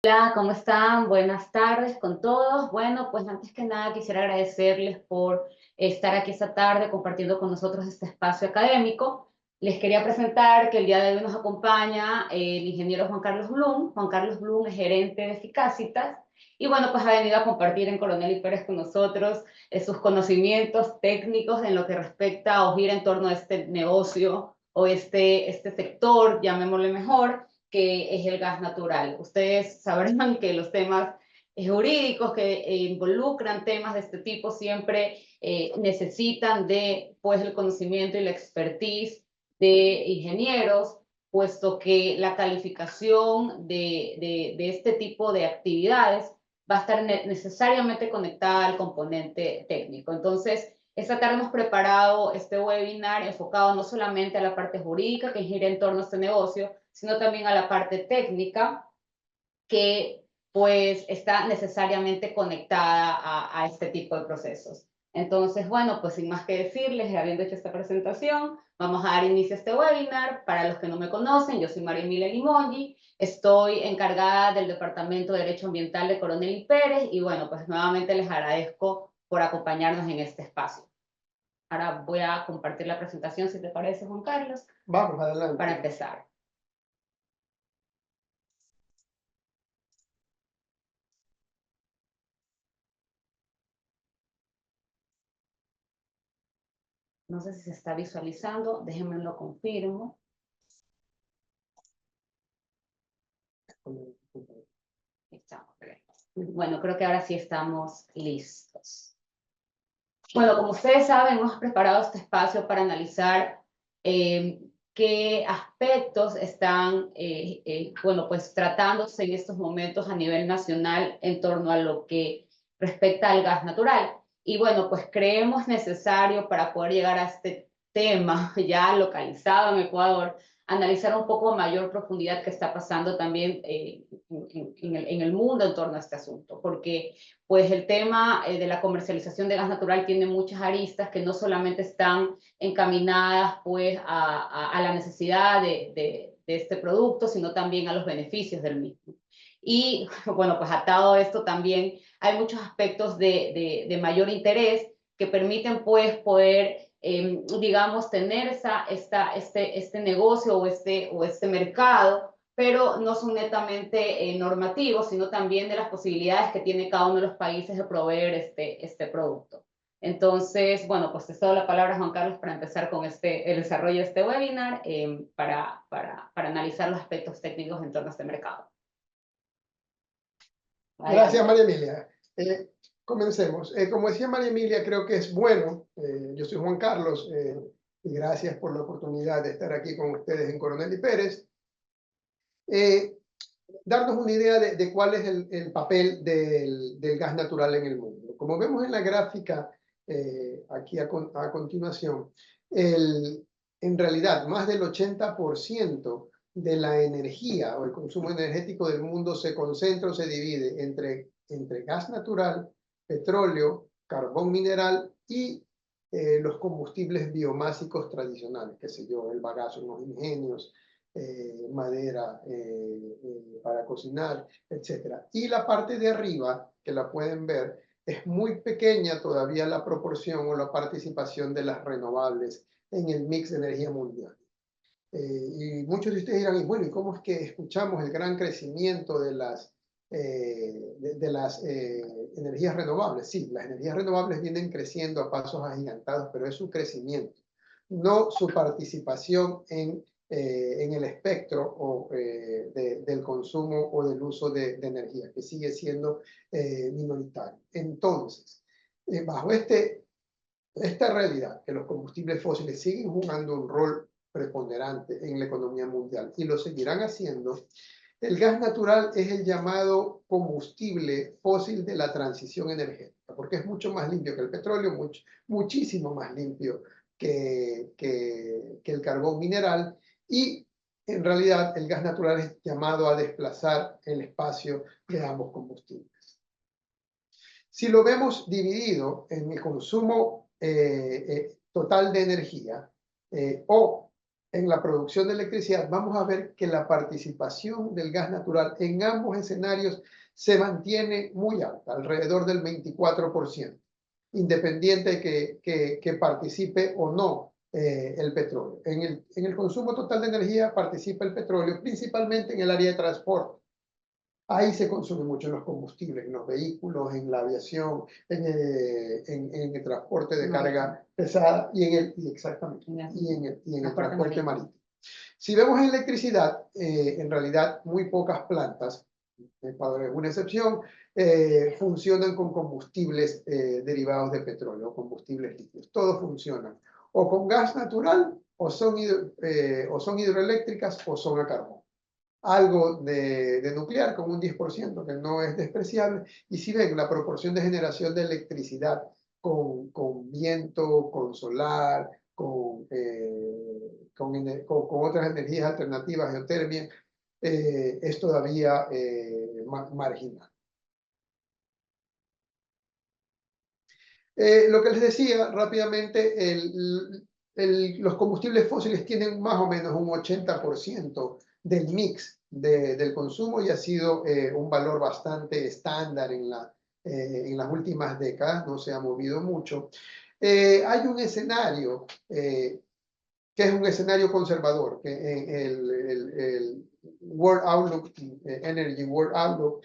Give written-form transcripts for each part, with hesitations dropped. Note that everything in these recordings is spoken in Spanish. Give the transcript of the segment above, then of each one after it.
Hola, ¿cómo están? Buenas tardes con todos. Bueno, pues antes que nada quisiera agradecerles por estar aquí esta tarde compartiendo con nosotros este espacio académico. Les quería presentar que el día de hoy nos acompaña el ingeniero Juan Carlos Blum. Juan Carlos Blum es gerente de Eficacitas y bueno, pues ha venido a compartir en Coronel y Pérez con nosotros sus conocimientos técnicos en lo que respecta a o gira en torno a este negocio o este sector, llamémosle mejor, que es el gas natural. Ustedes sabrán que los temas jurídicos que involucran temas de este tipo siempre necesitan de pues, el conocimiento y la expertise de ingenieros, puesto que la calificación de este tipo de actividades va a estar necesariamente conectada al componente técnico. Entonces, esta tarde hemos preparado este webinar enfocado no solamente a la parte jurídica que gira en torno a este negocio, sino también a la parte técnica que pues está necesariamente conectada a este tipo de procesos. Entonces, bueno, pues sin más que decirles, habiendo hecho esta presentación, vamos a dar inicio a este webinar. Para los que no me conocen, yo soy María Emilia Limongi, estoy encargada del Departamento de Derecho Ambiental de Coronel y Pérez y bueno, pues nuevamente les agradezco por acompañarnos en este espacio. Ahora voy a compartir la presentación, si te parece, Juan Carlos. Vamos, adelante. Para empezar. No sé si se está visualizando, déjenme lo confirmo. Bueno, creo que ahora sí estamos listos. Bueno, como ustedes saben, hemos preparado este espacio para analizar qué aspectos están, bueno, pues tratándose en estos momentos a nivel nacional en torno a lo que respecta al gas natural. Y bueno, pues creemos necesario para poder llegar a este tema ya localizado en Ecuador, analizar un poco a mayor profundidad qué está pasando también en el mundo en torno a este asunto, porque pues el tema de la comercialización de gas natural tiene muchas aristas que no solamente están encaminadas pues a la necesidad de este producto, sino también a los beneficios del mismo. Y bueno, pues atado a esto también hay muchos aspectos de mayor interés que permiten pues poder, digamos, tener este negocio o este mercado, pero no son netamente normativos, sino también de las posibilidades que tiene cada uno de los países de proveer este producto. Entonces, bueno, pues te cedo la palabra, Juan Carlos, para empezar con el desarrollo de este webinar para analizar los aspectos técnicos en torno a este mercado. Gracias, María Emilia. Comencemos. Como decía María Emilia, creo que es bueno, yo soy Juan Carlos, y gracias por la oportunidad de estar aquí con ustedes en Coronel y Pérez, darnos una idea de cuál es el papel del gas natural en el mundo. Como vemos en la gráfica aquí a continuación, en realidad más del 80% de la energía o el consumo energético del mundo se concentra o se divide entre gas natural, petróleo, carbón mineral y los combustibles biomásicos tradicionales, qué sé yo, el bagazo en los ingenios, madera para cocinar, etc. Y la parte de arriba, que la pueden ver, es muy pequeña todavía la proporción o la participación de las renovables en el mix de energía mundial. Y muchos de ustedes dirán, y bueno, ¿y cómo es que escuchamos el gran crecimiento de las energías renovables? Sí, las energías renovables vienen creciendo a pasos agigantados, pero es su crecimiento, no su participación en el espectro del consumo o del uso de energía, que sigue siendo minoritario. Entonces, bajo esta realidad, que los combustibles fósiles siguen jugando un rol preponderante en la economía mundial y lo seguirán haciendo, el gas natural es el llamado combustible fósil de la transición energética, porque es mucho más limpio que el petróleo, muchísimo más limpio que el carbón mineral, y en realidad el gas natural es llamado a desplazar el espacio de ambos combustibles. Si lo vemos dividido en el consumo total de energía o en la producción de electricidad, vamos a ver que la participación del gas natural en ambos escenarios se mantiene muy alta, alrededor del 24%, independiente de que participe o no el petróleo. En el consumo total de energía participa el petróleo, principalmente en el área de transporte. Ahí se consume mucho en los combustibles, en los vehículos, en la aviación, en el transporte de carga pesada exactamente, y en el transporte marítimo. Si vemos electricidad, en realidad muy pocas plantas, Ecuador es una excepción, funcionan con combustibles derivados de petróleo, combustibles líquidos. Todos funcionan o con gas natural, o son hidroeléctricas, o son a carbón. Algo de nuclear con un 10%, que no es despreciable. Y si ven la proporción de generación de electricidad con viento, con solar, con otras energías alternativas, geotermia, es todavía marginal. Lo que les decía rápidamente, los combustibles fósiles tienen más o menos un 80% del mix del consumo, y ha sido un valor bastante estándar en las últimas décadas, no se ha movido mucho. Hay un escenario que es un escenario conservador, que el World Outlook, Energy World Outlook,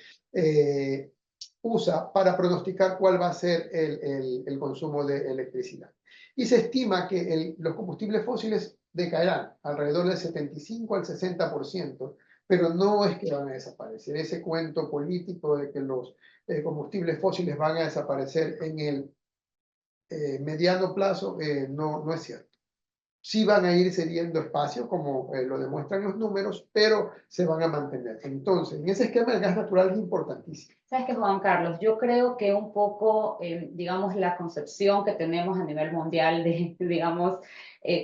usa para pronosticar cuál va a ser el consumo de electricidad. Y se estima que los combustibles fósiles decaerán alrededor del 75 al 60%, pero no es que van a desaparecer. Ese cuento político de que los combustibles fósiles van a desaparecer en el mediano plazo no es cierto. Sí van a ir cediendo espacio, como lo demuestran los números, pero se van a mantener. Entonces, en ese esquema el gas natural es importantísimo. ¿Sabes qué, Juan Carlos? Yo creo que un poco, digamos, la concepción que tenemos a nivel mundial de, digamos,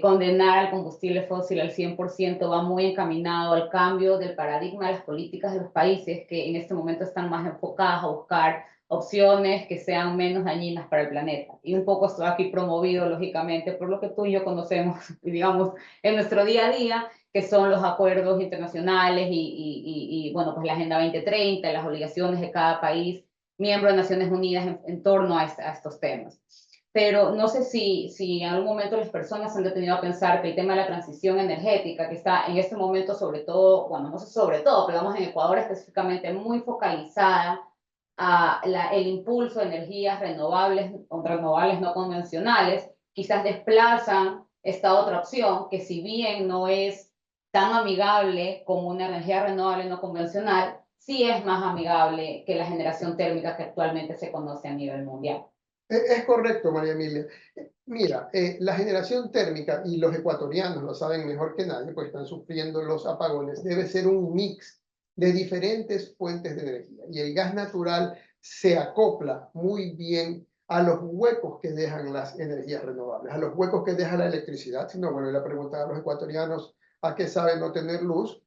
condenar al combustible fósil al 100% va muy encaminado al cambio del paradigma de las políticas de los países que en este momento están más enfocadas a buscar opciones que sean menos dañinas para el planeta. Y un poco esto aquí promovido, lógicamente, por lo que tú y yo conocemos, digamos, en nuestro día a día, que son los acuerdos internacionales y bueno, pues la Agenda 2030, las obligaciones de cada país miembro de Naciones Unidas en torno a estos temas. Pero no sé si en algún momento las personas se han detenido a pensar que el tema de la transición energética, que está en este momento sobre todo, bueno, no sé sobre todo, pero vamos en Ecuador específicamente muy focalizada a el impulso de energías renovables o renovables no convencionales, quizás desplazan esta otra opción que si bien no es tan amigable como una energía renovable no convencional, sí es más amigable que la generación térmica que actualmente se conoce a nivel mundial. Es correcto, María Emilia. Mira, la generación térmica, y los ecuatorianos lo saben mejor que nadie, pues están sufriendo los apagones, debe ser un mix de diferentes fuentes de energía. Y el gas natural se acopla muy bien a los huecos que dejan las energías renovables, a los huecos que deja la electricidad. Si no, bueno, le preguntar a los ecuatorianos a qué saben no tener luz,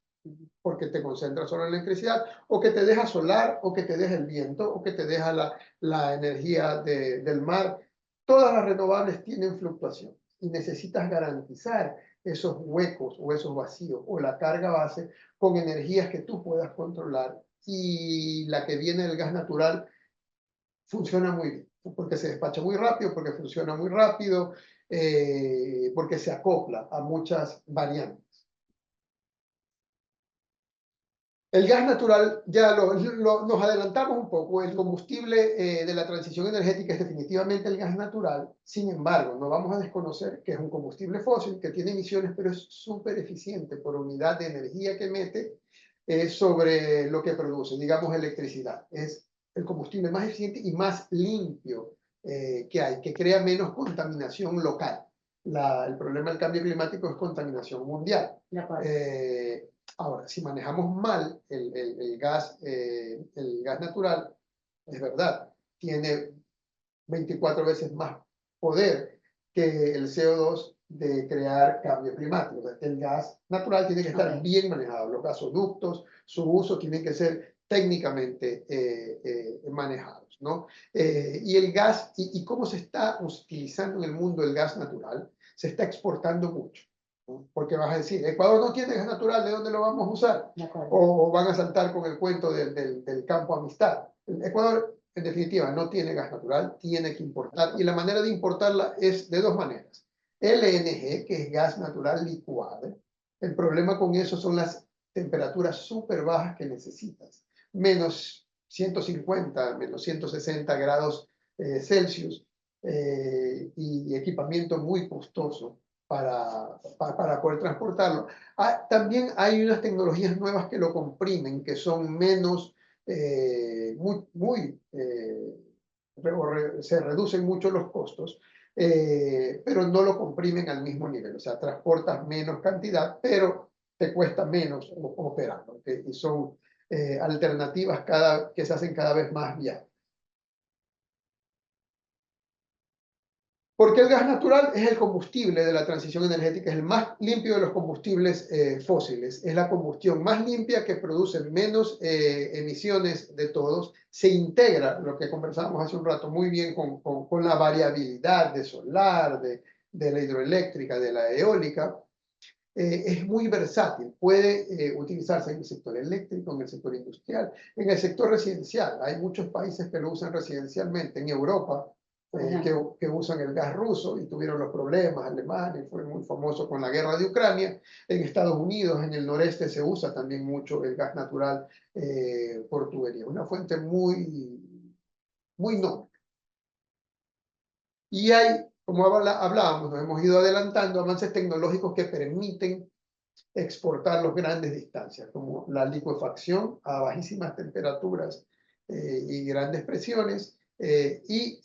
porque te concentras solo en la electricidad, o que te deja solar, o que te deja el viento, o que te deja la energía del mar. Todas las renovables tienen fluctuación y necesitas garantizar esos huecos o esos vacíos o la carga base con energías que tú puedas controlar, y la que viene del gas natural funciona muy bien, porque se despacha muy rápido, porque funciona muy rápido, porque se acopla a muchas variantes. El gas natural, ya nos adelantamos un poco, el combustible de la transición energética es definitivamente el gas natural. Sin embargo, no vamos a desconocer que es un combustible fósil que tiene emisiones, pero es súper eficiente por unidad de energía que mete sobre lo que produce, digamos electricidad. Es el combustible más eficiente y más limpio que hay, que crea menos contaminación local. El problema del cambio climático es contaminación mundial. Ahora, si manejamos mal el gas natural, es verdad, tiene 24 veces más poder que el CO2 de crear cambio climático. O sea, el gas natural tiene que estar bien manejado. Los gasoductos, su uso tiene que ser técnicamente manejados, ¿no? Y el gas, y cómo se está utilizando en el mundo el gas natural, se está exportando mucho. ¿no? Porque vas a decir, Ecuador no tiene gas natural, ¿de dónde lo vamos a usar? De acuerdo. O van a saltar con el cuento del campo Amistad. Ecuador, en definitiva, no tiene gas natural, tiene que importar. Y la manera de importarla es de dos maneras. LNG, que es gas natural licuado. El problema con eso son las temperaturas súper bajas que necesitas. Menos 150, menos 160 grados Celsius y equipamiento muy costoso para poder transportarlo. También hay unas tecnologías nuevas que lo comprimen, que son menos, se reducen mucho los costos, pero no lo comprimen al mismo nivel. O sea, transportas menos cantidad, pero te cuesta menos operarlo. Y son alternativas que se hacen cada vez más viables. Porque el gas natural es el combustible de la transición energética, es el más limpio de los combustibles fósiles. Es la combustión más limpia que produce menos emisiones de todos. Se integra, lo que conversábamos hace un rato, muy bien con la variabilidad de solar, de la hidroeléctrica, de la eólica. Es muy versátil, puede utilizarse en el sector eléctrico, en el sector industrial, en el sector residencial. Hay muchos países que lo usan residencialmente. En Europa, que usan el gas ruso y tuvieron los problemas. Alemania fue muy famoso con la guerra de Ucrania. En Estados Unidos, en el noreste, se usa también mucho el gas natural por tubería. Una fuente muy noble. Y hay, como hablábamos, nos hemos ido adelantando, avances tecnológicos que permiten exportar los grandes distancias, como la licuefacción a bajísimas temperaturas y grandes presiones, y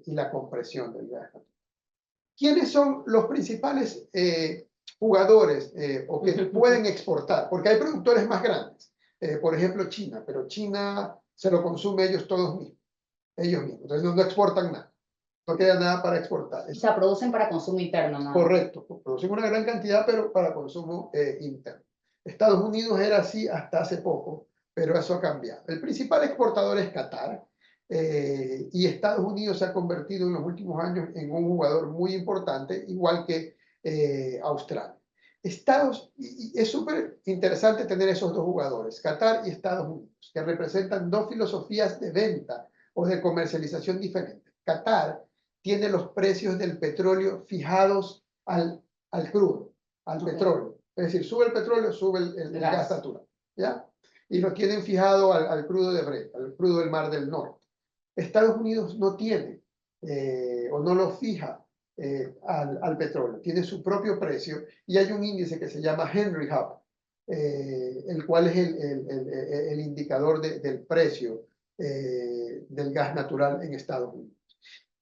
la compresión del gas. ¿Quiénes son los principales jugadores o que pueden exportar? Porque hay productores más grandes, por ejemplo China, pero China se lo consume ellos mismos, entonces no exportan nada. No queda nada para exportar. O sea, producen para consumo interno, ¿no? Correcto, producen una gran cantidad, pero para consumo interno. Estados Unidos era así hasta hace poco, pero eso ha cambiado. El principal exportador es Qatar, y Estados Unidos se ha convertido en los últimos años en un jugador muy importante, igual que Australia. Y es súper interesante tener esos dos jugadores, Qatar y Estados Unidos, que representan dos filosofías de venta o de comercialización diferentes. Qatar tiene los precios del petróleo fijados al crudo, al petróleo. Es decir, sube el petróleo, sube el gas natural, ¿ya? Y lo tienen fijado al crudo de Brent, al crudo del Mar del Norte. Estados Unidos no tiene, o no lo fija al petróleo, tiene su propio precio y hay un índice que se llama Henry Hub, el cual es el indicador del precio del gas natural en Estados Unidos.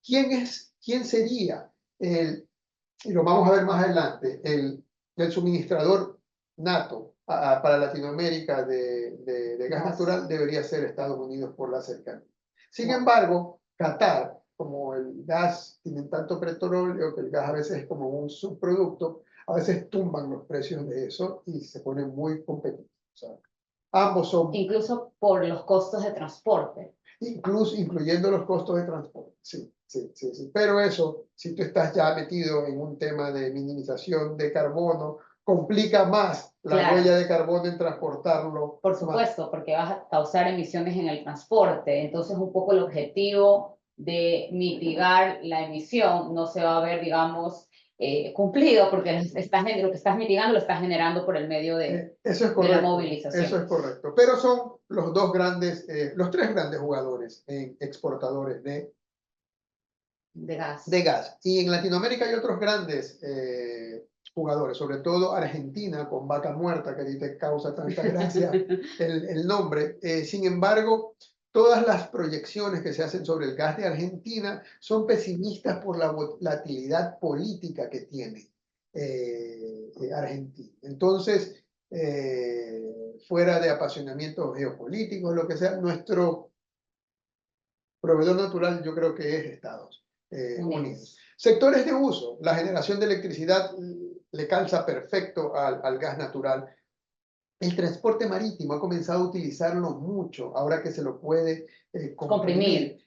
¿Quién sería y lo vamos a ver más adelante, el suministrador nato para Latinoamérica de gas natural? Debería ser Estados Unidos por la cercanía. Sin embargo, Qatar, como el gas tiene tanto petróleo que el gas a veces es como un subproducto, a veces tumban los precios de eso y se ponen muy competitivos. O sea, ambos son... Incluso por los costos de transporte. Incluyendo los costos de transporte, sí. Pero eso, si tú estás ya metido en un tema de minimización de carbono, complica más la huella de carbono en transportarlo. Por supuesto, porque vas a causar emisiones en el transporte. Entonces, un poco el objetivo de mitigar la emisión no se va a ver, digamos, cumplido, porque lo que estás mitigando lo estás generando por el medio de la movilización. Eso es correcto. Pero son los tres grandes jugadores exportadores de gas. Y en Latinoamérica hay otros grandes jugadores, sobre todo Argentina con Vaca Muerta, que a ti te causa tanta gracia el nombre. Sin embargo, todas las proyecciones que se hacen sobre el gas de Argentina son pesimistas por la volatilidad política que tiene Argentina. Entonces, fuera de apasionamientos geopolíticos, lo que sea, nuestro proveedor natural yo creo que es Estados Unidos. Sectores de uso. La generación de electricidad le calza perfecto al gas natural. El transporte marítimo ha comenzado a utilizarlo mucho, ahora que se lo puede comprimir.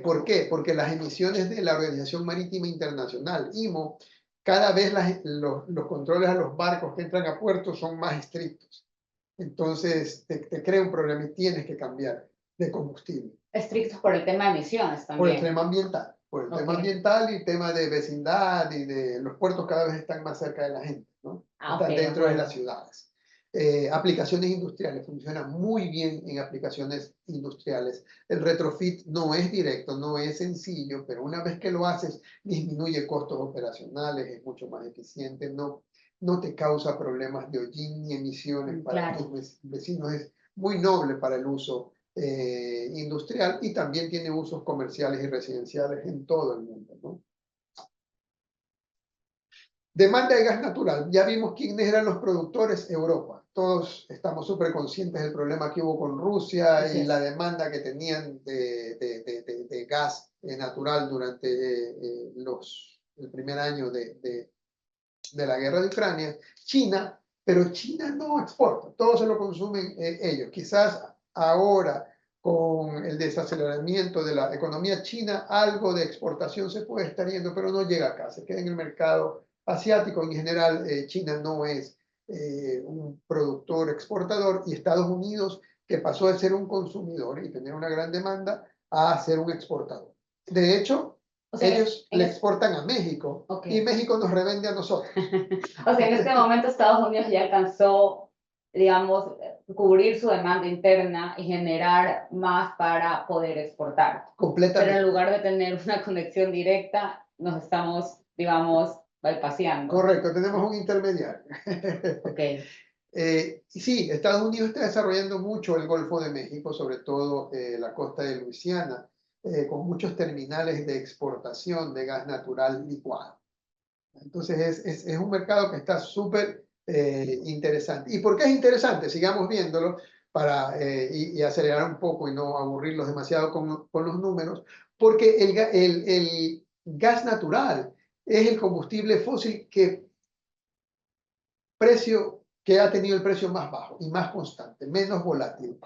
¿Por qué? Porque las emisiones de la Organización Marítima Internacional, IMO, cada vez los controles a los barcos que entran a puerto son más estrictos. Entonces te crea un problema y tienes que cambiar de combustible. Estrictos por el tema de emisiones Por el también. tema ambiental. Por el tema Ok. ambiental y tema de vecindad y de los puertos cada vez están más cerca de la gente, ¿no? Ah, ok, Están de dentro de acuerdo. las ciudades. Aplicaciones industriales, funciona muy bien en aplicaciones industriales. El retrofit no es directo, no es sencillo, pero una vez que lo haces, disminuye costos operacionales, es mucho más eficiente, no te causa problemas de hollín ni emisiones para Claro. tus vecinos, es muy noble para el uso industrial y también tiene usos comerciales y residenciales en todo el mundo, ¿no? Demanda de gas natural. Ya vimos quiénes eran los productores, Europa. Todos estamos súper conscientes del problema que hubo con Rusia Así y la es. demanda que tenían de gas natural durante el primer año de la guerra de Ucrania. China, pero China no exporta, todo se lo consumen ellos. Quizás ahora, con el desaceleramiento de la economía china, algo de exportación se puede estar yendo, pero no llega acá, se queda en el mercado asiático. En general, China no es un productor exportador y Estados Unidos, que pasó de ser un consumidor y tener una gran demanda a ser un exportador. De hecho, O sea, ellos le exportan a México ok. y México nos revende a nosotros. O sea, en este momento Estados Unidos ya alcanzó, digamos, cubrir su demanda interna y generar más para poder exportar. Pero en Completamente. lugar de tener una conexión directa, nos estamos, digamos, bypaseando. Correcto, tenemos un intermediario. Ok. Y sí, Estados Unidos está desarrollando mucho el Golfo de México, sobre todo la costa de Luisiana, con muchos terminales de exportación de gas natural licuado. Entonces es un mercado que está súper interesante. ¿Y por qué es interesante? Sigamos viéndolo para y acelerar un poco y no aburrirlos demasiado con los números, porque el gas natural es el combustible fósil que ha tenido el precio más bajo y más constante, menos volátil,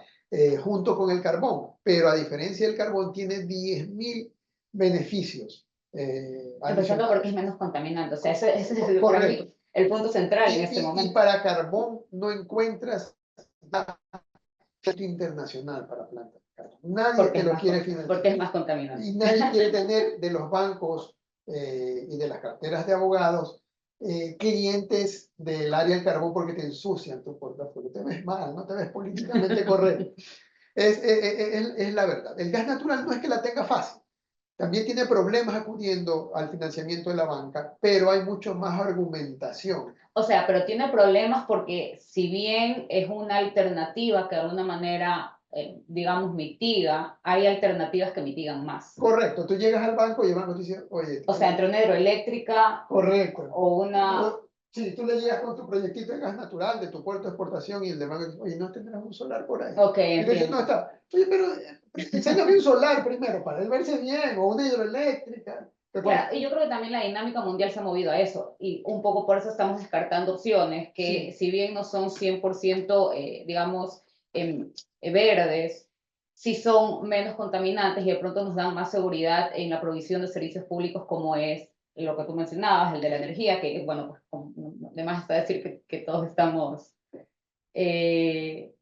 junto con el carbón. Pero a diferencia del carbón, tiene 10.000 beneficios Empezando porque es adicionales. menos contaminante. O sea, ese es para Correcto. mí el punto central en este Y momento. para carbón no encuentras internacional para plantas de carbón. Nadie Porque te es lo más, quiere porque financiar. es más contaminante. Y nadie quiere tener de los bancos y de las carteras de abogados clientes del área del carbón porque te ensucian tu portafolio. Te ves mal, no te ves políticamente correcto. Es la verdad. El gas natural no es que la tenga fácil. También tiene problemas acudiendo al financiamiento de la banca, pero hay mucho más argumentación. O sea, pero tiene problemas porque si bien es una alternativa que de alguna manera, digamos, mitiga, hay alternativas que mitigan más. Correcto, tú llegas al banco y el banco te dice, oye, O sea, entre una hidroeléctrica correcto. o una... Sí, tú le llegas con tu proyectito de gas natural de tu puerto de exportación y el de banco dice, oye, ¿no tendrás un solar por ahí? Ok, Y tú dices, no entiendo. está. Oye, pero enséñame un solar primero para él verse bien, o una hidroeléctrica. Claro, y yo creo que también la dinámica mundial se ha movido a eso, y un poco por eso estamos descartando opciones que, Sí, si bien no son 100%, digamos, verdes, sí son menos contaminantes y de pronto nos dan más seguridad en la provisión de servicios públicos, como es lo que tú mencionabas, el de la energía, que, bueno, pues, además está decir que todos estamos eh,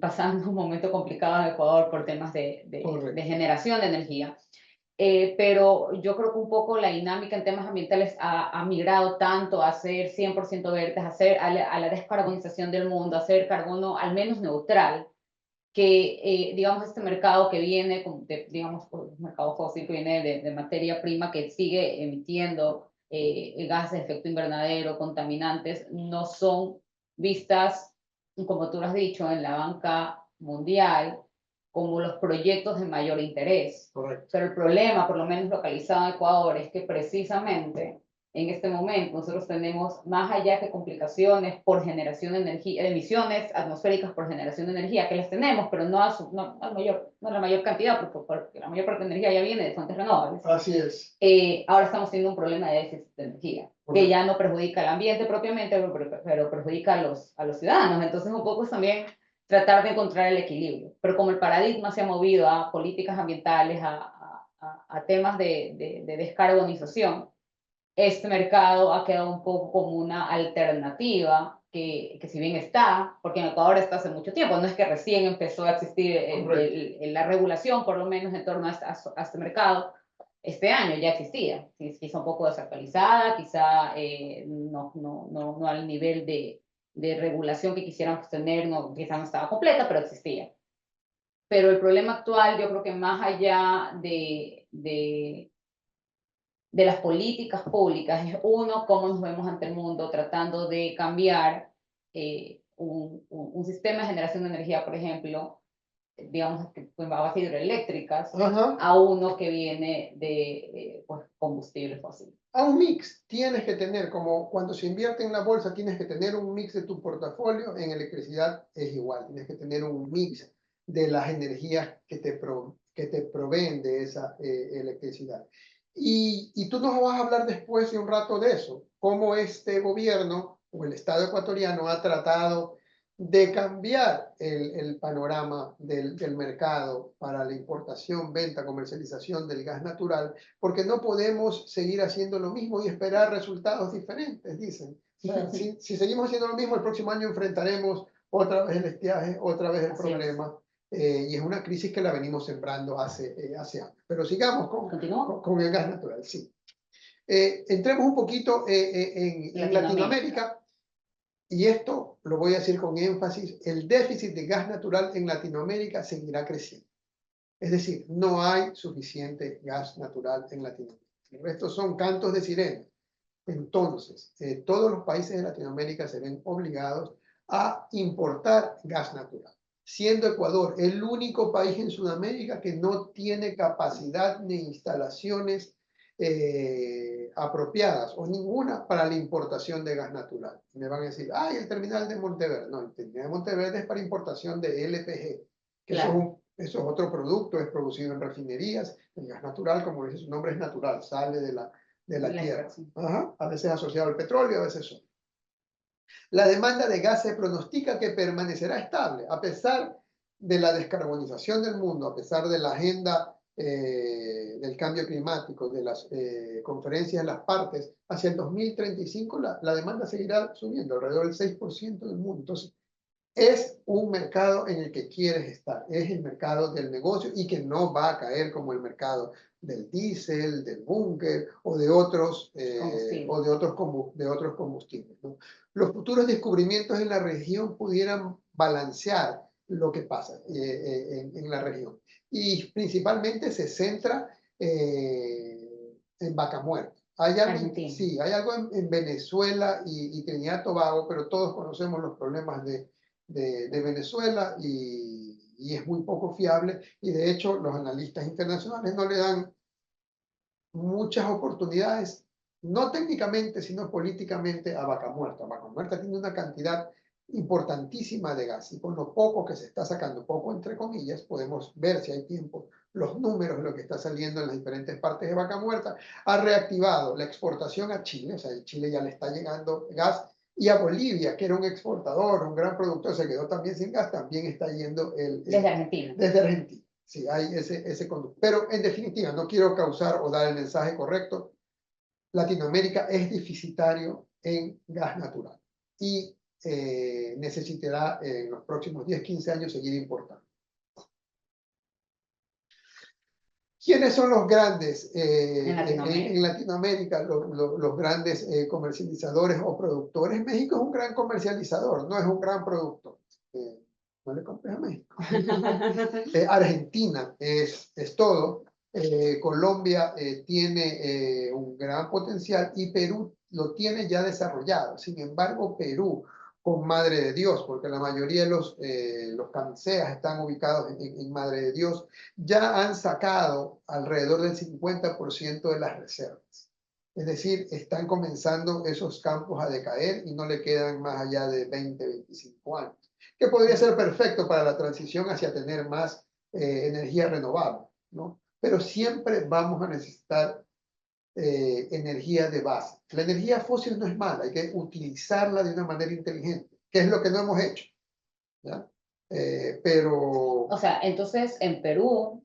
pasando un momento complicado en Ecuador por temas de correcto. generación de energía. Pero yo creo que un poco la dinámica en temas ambientales ha migrado tanto a ser 100% verdes, a la descarbonización del mundo, a ser carbono al menos neutral, que digamos este mercado que viene, digamos, un mercado fósil que viene de materia prima que sigue emitiendo gases de efecto invernadero, contaminantes, no son vistas, como tú lo has dicho, en la banca mundial como los proyectos de mayor interés. Correcto. Pero el problema, por lo menos localizado en Ecuador, es que precisamente en este momento nosotros tenemos, más allá que complicaciones por generación de energía, emisiones atmosféricas por generación de energía, que las tenemos, pero no, no la mayor cantidad, porque la mayor parte de energía ya viene de fuentes renovables. Así es. Ahora estamos teniendo un problema de déficit de energía, que ya no perjudica al ambiente propiamente, pero perjudica a los ciudadanos. Entonces, un poco es también tratar de encontrar el equilibrio. Pero como el paradigma se ha movido a políticas ambientales, a temas de descarbonización, este mercado ha quedado un poco como una alternativa que si bien está, porque en Ecuador está hace mucho tiempo, no es que recién empezó a existir la regulación, por lo menos en torno a este mercado, este año ya existía, quizá un poco desactualizada, quizá no al nivel de regulación que quisiéramos tener, no, quizá no estaba completa, pero existía. Pero el problema actual, yo creo que más allá de las políticas públicas, es uno, cómo nos vemos ante el mundo tratando de cambiar un sistema de generación de energía, por ejemplo, digamos, que a base hidroeléctricas, Ajá. a uno que viene de pues, combustible fósil. A un mix tienes que tener, como cuando se invierte en la bolsa, tienes que tener un mix de tu portafolio. En electricidad es igual, tienes que tener un mix de las energías que te proveen de esa electricidad. Y tú nos vas a hablar después de un rato de eso, cómo este gobierno o el Estado ecuatoriano ha tratado de cambiar el panorama del mercado para la importación, venta, comercialización del gas natural, porque no podemos seguir haciendo lo mismo y esperar resultados diferentes, dicen. O sea, si seguimos haciendo lo mismo, el próximo año enfrentaremos otra vez el estiaje, otra vez el problema. Y es una crisis que la venimos sembrando hace años. Pero sigamos con el gas natural, sí. Entremos un poquito en Latinoamérica. Y esto lo voy a decir con énfasis, el déficit de gas natural en Latinoamérica seguirá creciendo. Es decir, no hay suficiente gas natural en Latinoamérica. El resto son cantos de sirena. Entonces, todos los países de Latinoamérica se ven obligados a importar gas natural, siendo Ecuador el único país en Sudamérica que no tiene capacidad ni instalaciones apropiadas o ninguna para la importación de gas natural. Me van a decir, ay, el terminal de Monteverde. No, el terminal de Monteverde es para importación de LPG, que claro. Eso es otro producto, es producido en refinerías. El gas natural, como dice su nombre, es natural, sale de la tierra. Ajá, a veces asociado al petróleo, a veces no. La demanda de gas se pronostica que permanecerá estable, a pesar de la descarbonización del mundo, a pesar de la agenda del cambio climático, de las conferencias de las partes. Hacia el 2035 la demanda seguirá subiendo, alrededor del 6% del mundo. Entonces, es un mercado en el que quieres estar, es el mercado del negocio y que no va a caer como el mercado del diésel, del búnker o de otros combustibles, ¿no? Los futuros descubrimientos en la región pudieran balancear lo que pasa en la región y principalmente se centra en Vaca Muerta. Hay algo, sí, hay algo en Venezuela y Trinidad y Tobago, pero todos conocemos los problemas de Venezuela y es muy poco fiable y de hecho los analistas internacionales no le dan muchas oportunidades, no técnicamente, sino políticamente a Vaca Muerta. Vaca Muerta tiene una cantidad importantísima de gas y con lo poco que se está sacando, poco entre comillas, podemos ver si hay tiempo los números de lo que está saliendo en las diferentes partes de Vaca Muerta, ha reactivado la exportación a Chile, o sea, a Chile ya le está llegando gas, y a Bolivia, que era un exportador, un gran productor, se quedó también sin gas, también está yendo desde Argentina. Desde Argentina. Sí, hay ese conducto. Pero en definitiva, no quiero causar o dar el mensaje correcto. Latinoamérica es deficitario en gas natural y necesitará en los próximos 10, 15 años seguir importando. ¿Quiénes son los grandes en Latinoamérica, los grandes comercializadores o productores? México es un gran comercializador, no es un gran productor. No le compres a México. Argentina es todo. Colombia tiene un gran potencial y Perú lo tiene ya desarrollado. Sin embargo, Perú, con Madre de Dios, porque la mayoría de los camiseas están ubicados en Madre de Dios, ya han sacado alrededor del 50% de las reservas. Es decir, están comenzando esos campos a decaer y no le quedan más allá de 20, 25 años, que podría ser perfecto para la transición hacia tener más energía renovable, ¿no? Pero siempre vamos a necesitar energía de base. La energía fósil no es mala, hay que utilizarla de una manera inteligente, que es lo que no hemos hecho, ¿ya? Pero... O sea, entonces en Perú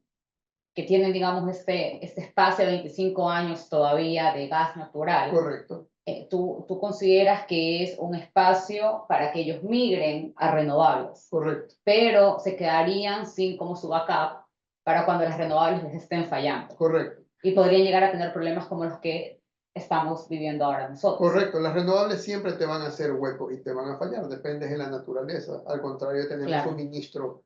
que tienen, digamos, este espacio de 25 años todavía de gas natural, Correcto, tú consideras que es un espacio para que ellos migren a renovables, correcto, pero se quedarían sin como su backup para cuando las renovables les estén fallando. correcto. Y podrían llegar a tener problemas como los que estamos viviendo ahora nosotros. Correcto, las renovables siempre te van a hacer huecos y te van a fallar, depende de la naturaleza. Al contrario, de tener un Claro, suministro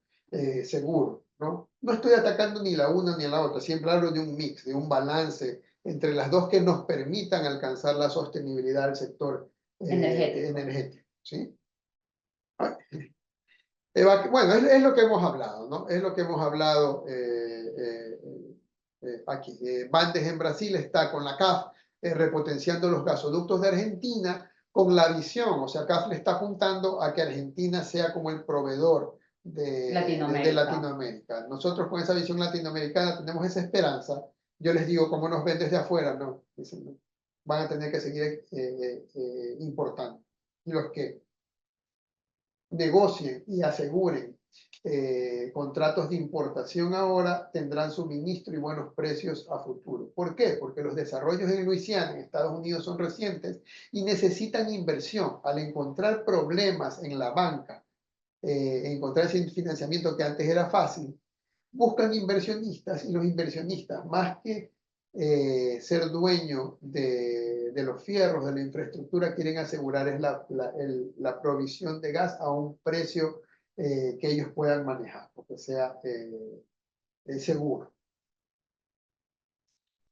seguro, ¿no? No estoy atacando ni la una ni la otra, siempre hablo de un mix, de un balance entre las dos que nos permitan alcanzar la sostenibilidad del sector energético. energético, ¿sí? Bueno, es lo que hemos hablado, ¿no? Es lo que hemos hablado aquí. Bandes en Brasil está con la CAF repotenciando los gasoductos de Argentina con la visión, o sea, CAF le está apuntando a que Argentina sea como el proveedor de Latinoamérica. Latinoamérica. Nosotros con esa visión latinoamericana tenemos esa esperanza. Yo les digo, como nos ven desde afuera, no, dicen, no, van a tener que seguir importando. Los que negocien y aseguren contratos de importación ahora tendrán suministro y buenos precios a futuro. ¿Por qué? Porque los desarrollos en Luisiana, en Estados Unidos, son recientes y necesitan inversión. Al encontrar problemas en la banca, encontrar ese financiamiento que antes era fácil, buscan inversionistas y los inversionistas, más que ser dueño de los fierros, de la infraestructura, quieren asegurar es la provisión de gas a un precio que ellos puedan manejar, porque sea seguro.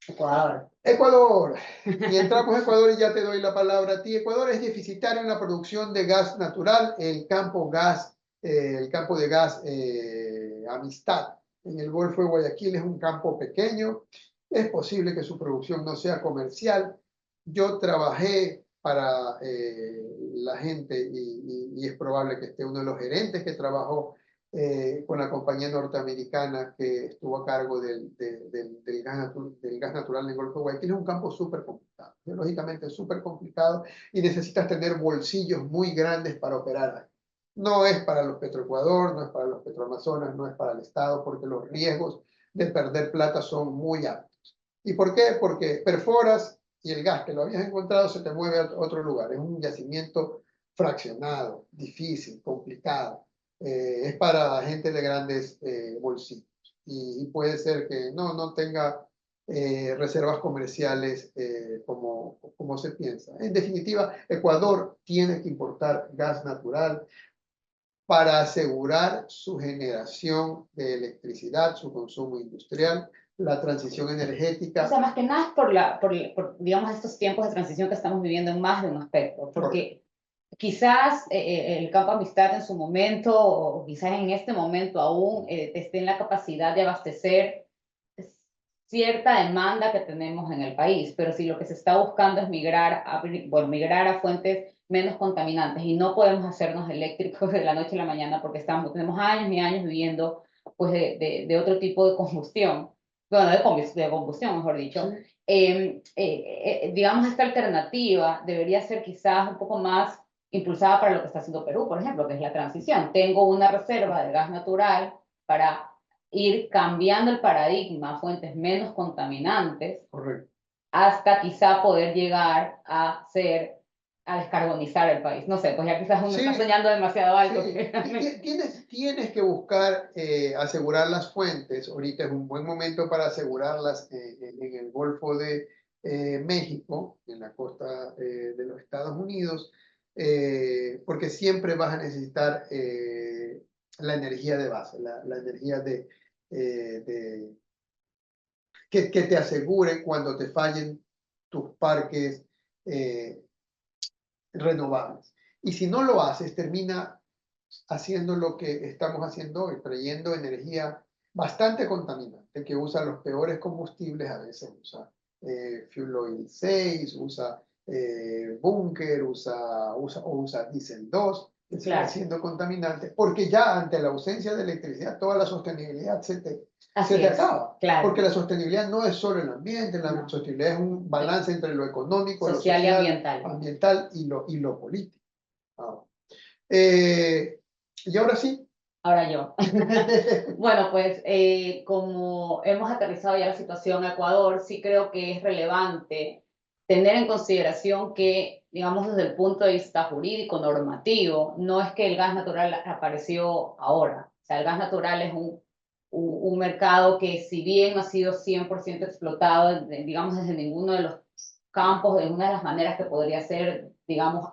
Ecuador. Ecuador. Y entramos a Ecuador y ya te doy la palabra a ti. Ecuador es deficitario en la producción de gas natural. El campo de gas Amistad en el Golfo de Guayaquil es un campo pequeño. Es posible que su producción no sea comercial. Yo trabajé para la gente y es probable que esté uno de los gerentes que trabajó con la compañía norteamericana que estuvo a cargo del gas natural en el Golfo de Guayaquil. Es un campo súper complicado, geológicamente súper complicado y necesitas tener bolsillos muy grandes para operar ahí. No es para los Petroecuador, no es para los Petroamazonas, no es para el Estado, porque los riesgos de perder plata son muy altos. ¿Y por qué? Porque perforas y el gas que lo habías encontrado se te mueve a otro lugar. Es un yacimiento fraccionado, difícil, complicado. Es para gente de grandes bolsillos y puede ser que no tenga reservas comerciales como se piensa. En definitiva, Ecuador tiene que importar gas natural para asegurar su generación de electricidad, su consumo industrial, la transición O sea, energética. más que nada es por, digamos, estos tiempos de transición que estamos viviendo en más de un aspecto, Correcto, porque quizás el campo Amistad en su momento, o quizás en este momento aún, esté en la capacidad de abastecer cierta demanda que tenemos en el país, pero si lo que se está buscando es migrar a fuentes menos contaminantes y no podemos hacernos eléctricos de la noche a la mañana porque tenemos años y años viviendo pues de otro tipo de combustión, bueno, de combustión, mejor dicho. sí, Digamos, esta alternativa debería ser quizás un poco más impulsada para lo que está haciendo Perú, por ejemplo, que es la transición. Tengo una reserva de gas natural para ir cambiando el paradigma a fuentes menos contaminantes correcto. hasta quizá poder llegar a descarbonizar el país. No sé, pues ya quizás uno está Sí, soñando demasiado alto. sí, tienes que buscar asegurar las fuentes. Ahorita es un buen momento para asegurarlas en el Golfo de México, en la costa de los Estados Unidos, porque siempre vas a necesitar la energía de base, la energía de que te asegure cuando te fallen tus parques eh, renovables. Y si no lo haces, termina haciendo lo que estamos haciendo hoy, trayendo energía bastante contaminante, que usa los peores combustibles, a veces usa fuel oil 6, usa búnker, usa diésel 2, que sigue Claro, siendo contaminante, porque ya ante la ausencia de electricidad, toda la sostenibilidad se así te es, acaba. claro, Porque la sostenibilidad no es solo el ambiente, la no. sostenibilidad es un balance entre lo económico, lo Social y social, ambiental. ambiental y lo político. Ah, y ahora sí, Ahora yo. Bueno, pues como hemos aterrizado ya la situación en Ecuador, sí creo que es relevante tener en consideración que, digamos, desde el punto de vista jurídico, normativo, no es que el gas natural apareció ahora. O sea, el gas natural es un mercado que, si bien no ha sido 100% explotado, digamos, desde ninguno de los campos, de una de las maneras que podría ser, digamos,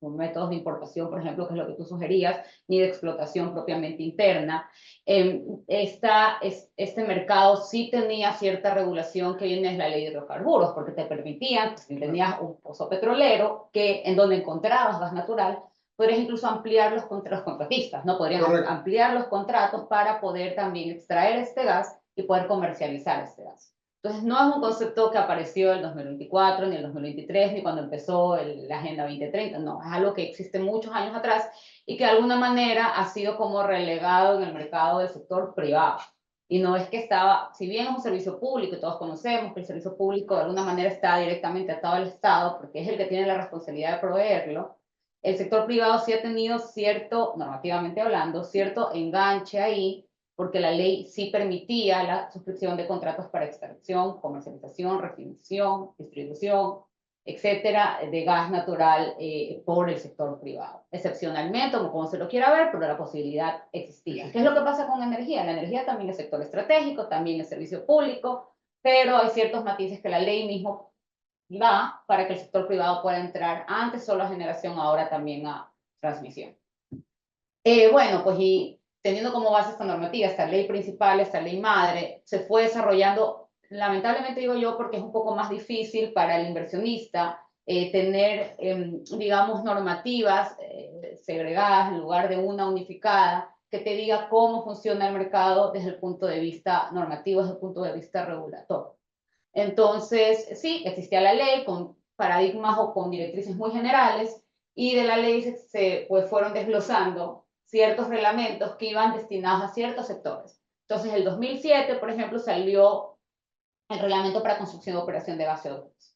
con métodos de importación, por ejemplo, que es lo que tú sugerías, ni de explotación propiamente interna. Este mercado sí tenía cierta regulación que viene de la ley de hidrocarburos, porque te permitían, si tenías un pozo petrolero que, en donde encontrabas gas natural, podrías incluso ampliar los contratistas, ¿no? Podrían Correcto. ampliar los contratos para poder también extraer este gas y poder comercializar este gas. Entonces, no es un concepto que apareció en el 2024, ni el 2023, ni cuando empezó la Agenda 2030, no, es algo que existe muchos años atrás y que de alguna manera ha sido como relegado en el mercado del sector privado. Y no es que estaba, si bien es un servicio público y todos conocemos que el servicio público de alguna manera está directamente atado al Estado, porque es el que tiene la responsabilidad de proveerlo, el sector privado sí ha tenido cierto, normativamente hablando, cierto enganche ahí, porque la ley sí permitía la suscripción de contratos para extracción, comercialización, refinación, distribución, etcétera, de gas natural por el sector privado. Excepcionalmente, como se lo quiera ver, pero la posibilidad existía. ¿Qué es lo que pasa con energía? La energía también es sector estratégico, también es servicio público, pero hay ciertos matices que la ley mismo da para que el sector privado pueda entrar antes solo a generación, ahora también a transmisión. Bueno, pues y teniendo como base esta normativa, esta ley principal, esta ley madre, se fue desarrollando, lamentablemente digo yo, porque es un poco más difícil para el inversionista tener, digamos, normativas segregadas en lugar de una unificada que te diga cómo funciona el mercado desde el punto de vista normativo, desde el punto de vista regulatorio. Entonces, sí, existía la ley con paradigmas o con directrices muy generales y de la ley pues fueron desglosando ciertos reglamentos que iban destinados a ciertos sectores. Entonces, el 2007, por ejemplo, salió el reglamento para construcción y operación de gaseoductos.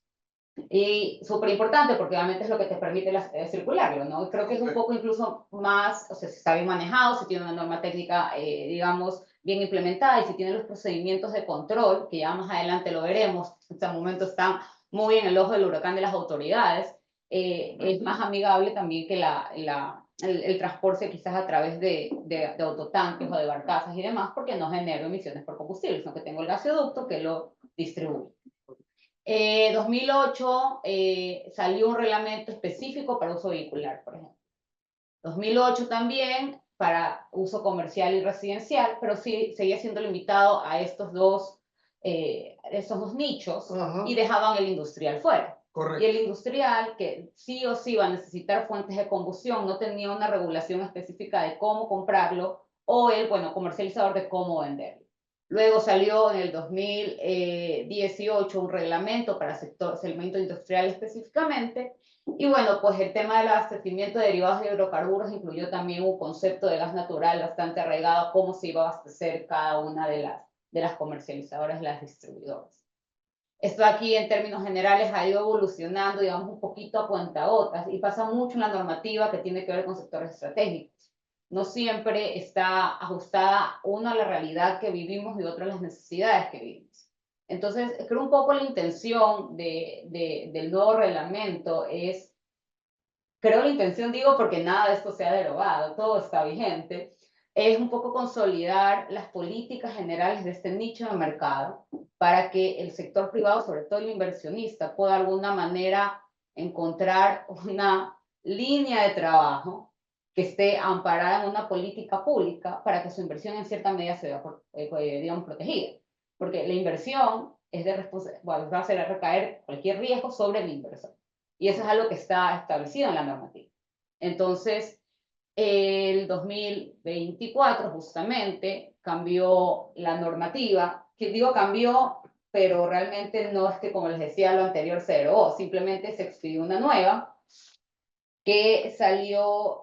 Y súper importante porque obviamente es lo que te permite circularlo, ¿no? Creo que es un poco incluso más, o sea, si está bien manejado, si tiene una norma técnica, digamos, bien implementada y si tiene los procedimientos de control, que ya más adelante lo veremos, en este momento están muy en el ojo del huracán de las autoridades, es más amigable también que el transporte quizás a través de autotanques o de barcazas y demás, porque no genera emisiones por combustible, sino que tengo el gasoducto que lo distribuye. 2008 salió un reglamento específico para uso vehicular, por ejemplo. 2008 también para uso comercial y residencial, pero sí seguía siendo limitado a estos dos nichos. Ajá. Y dejaban el industrial fuera. Correcto. Y el industrial, que sí o sí va a necesitar fuentes de combustión, no tenía una regulación específica de cómo comprarlo o el, bueno, comercializador de cómo venderlo. Luego salió en el 2018 un reglamento para segmento industrial específicamente. Y bueno, pues el tema del abastecimiento de derivados de hidrocarburos incluyó también un concepto de gas natural bastante arraigado, cómo se iba a abastecer cada una de las comercializadoras y las distribuidoras. Esto aquí en términos generales ha ido evolucionando, digamos, un poquito a cuentagotas y pasa mucho en la normativa que tiene que ver con sectores estratégicos. No siempre está ajustada uno a la realidad que vivimos y otro a las necesidades que vivimos. Entonces, creo un poco la intención del nuevo reglamento es, creo la intención, digo, porque nada de esto se ha derogado, todo está vigente, es un poco consolidar las políticas generales de este nicho de mercado para que el sector privado, sobre todo el inversionista, pueda de alguna manera encontrar una línea de trabajo que esté amparada en una política pública para que su inversión en cierta medida se vea, digamos, protegida. Porque la inversión es bueno, va a hacer recaer cualquier riesgo sobre el inversor. Y eso es algo que está establecido en la normativa. Entonces, el 2024 justamente cambió la normativa, que digo cambió, pero realmente no es que, como les decía, lo anterior se derogó, simplemente se expidió una nueva que salió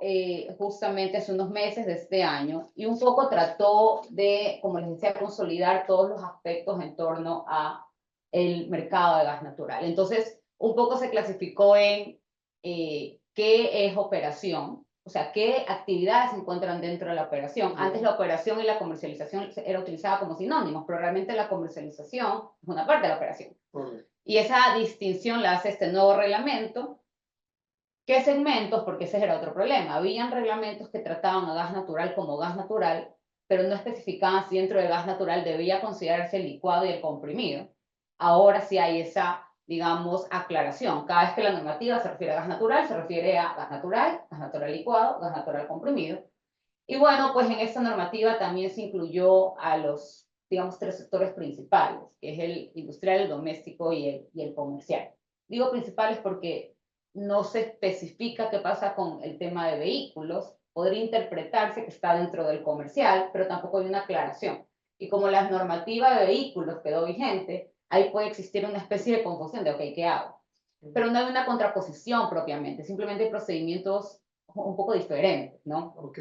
justamente hace unos meses de este año y un poco trató de, como les decía, consolidar todos los aspectos en torno a el mercado de gas natural. Entonces, un poco se clasificó en qué es operación, o sea, qué actividades se encuentran dentro de la operación. Antes la operación y la comercialización era utilizada como sinónimos, pero realmente la comercialización es una parte de la operación. Y esa distinción la hace este nuevo reglamento. ¿Qué segmentos? Porque ese era otro problema. Habían reglamentos que trataban a gas natural como gas natural, pero no especificaban si dentro del gas natural debía considerarse el licuado y el comprimido. Ahora sí hay esa, digamos, aclaración. Cada vez que la normativa se refiere a gas natural, se refiere a gas natural licuado, gas natural comprimido. Y bueno, pues en esta normativa también se incluyó a los, digamos, tres sectores principales, que es el industrial, el doméstico y el comercial. Digo principales porque no se especifica qué pasa con el tema de vehículos. Podría interpretarse que está dentro del comercial, pero tampoco hay una aclaración. Y como la normativa de vehículos quedó vigente, ahí puede existir una especie de confusión de, ok, ¿qué hago? Pero no hay una contraposición propiamente, simplemente hay procedimientos un poco diferentes, ¿no? Ok.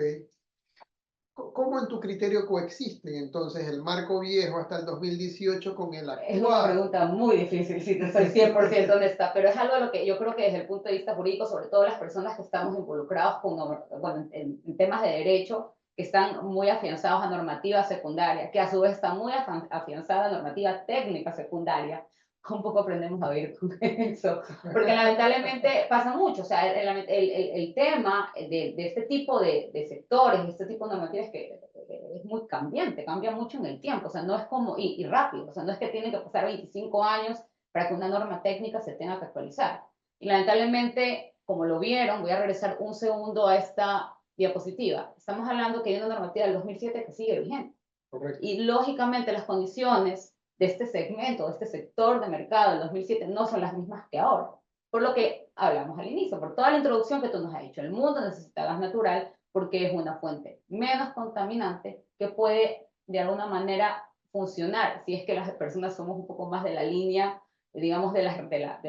¿Cómo en tu criterio coexisten entonces el marco viejo hasta el 2018 con el actual? Es una pregunta muy difícil, si te soy 100% honesta, pero es algo a lo que yo creo que desde el punto de vista jurídico, sobre todo las personas que estamos involucrados con, bueno, en temas de derecho, que están muy afianzados a normativa secundaria, que a su vez está muy afianzada a normativa técnica secundaria, un poco aprendemos a vivir con eso, porque lamentablemente pasa mucho, o sea, el tema de este tipo de sectores, de este tipo de normativas que es muy cambiante, cambia mucho en el tiempo, o sea, no es como, y rápido, o sea, no es que tienen que pasar 25 años para que una norma técnica se tenga que actualizar. Y lamentablemente, como lo vieron, voy a regresar un segundo a esta diapositiva. Estamos hablando que hay una normativa del 2007 que sigue vigente. Correcto. Y lógicamente las condiciones de este segmento, de este sector de mercado del 2007 no son las mismas que ahora. Por lo que hablamos al inicio, por toda la introducción que tú nos has dicho, el mundo necesita gas natural porque es una fuente menos contaminante que puede de alguna manera funcionar si es que las personas somos un poco más de la línea, digamos, de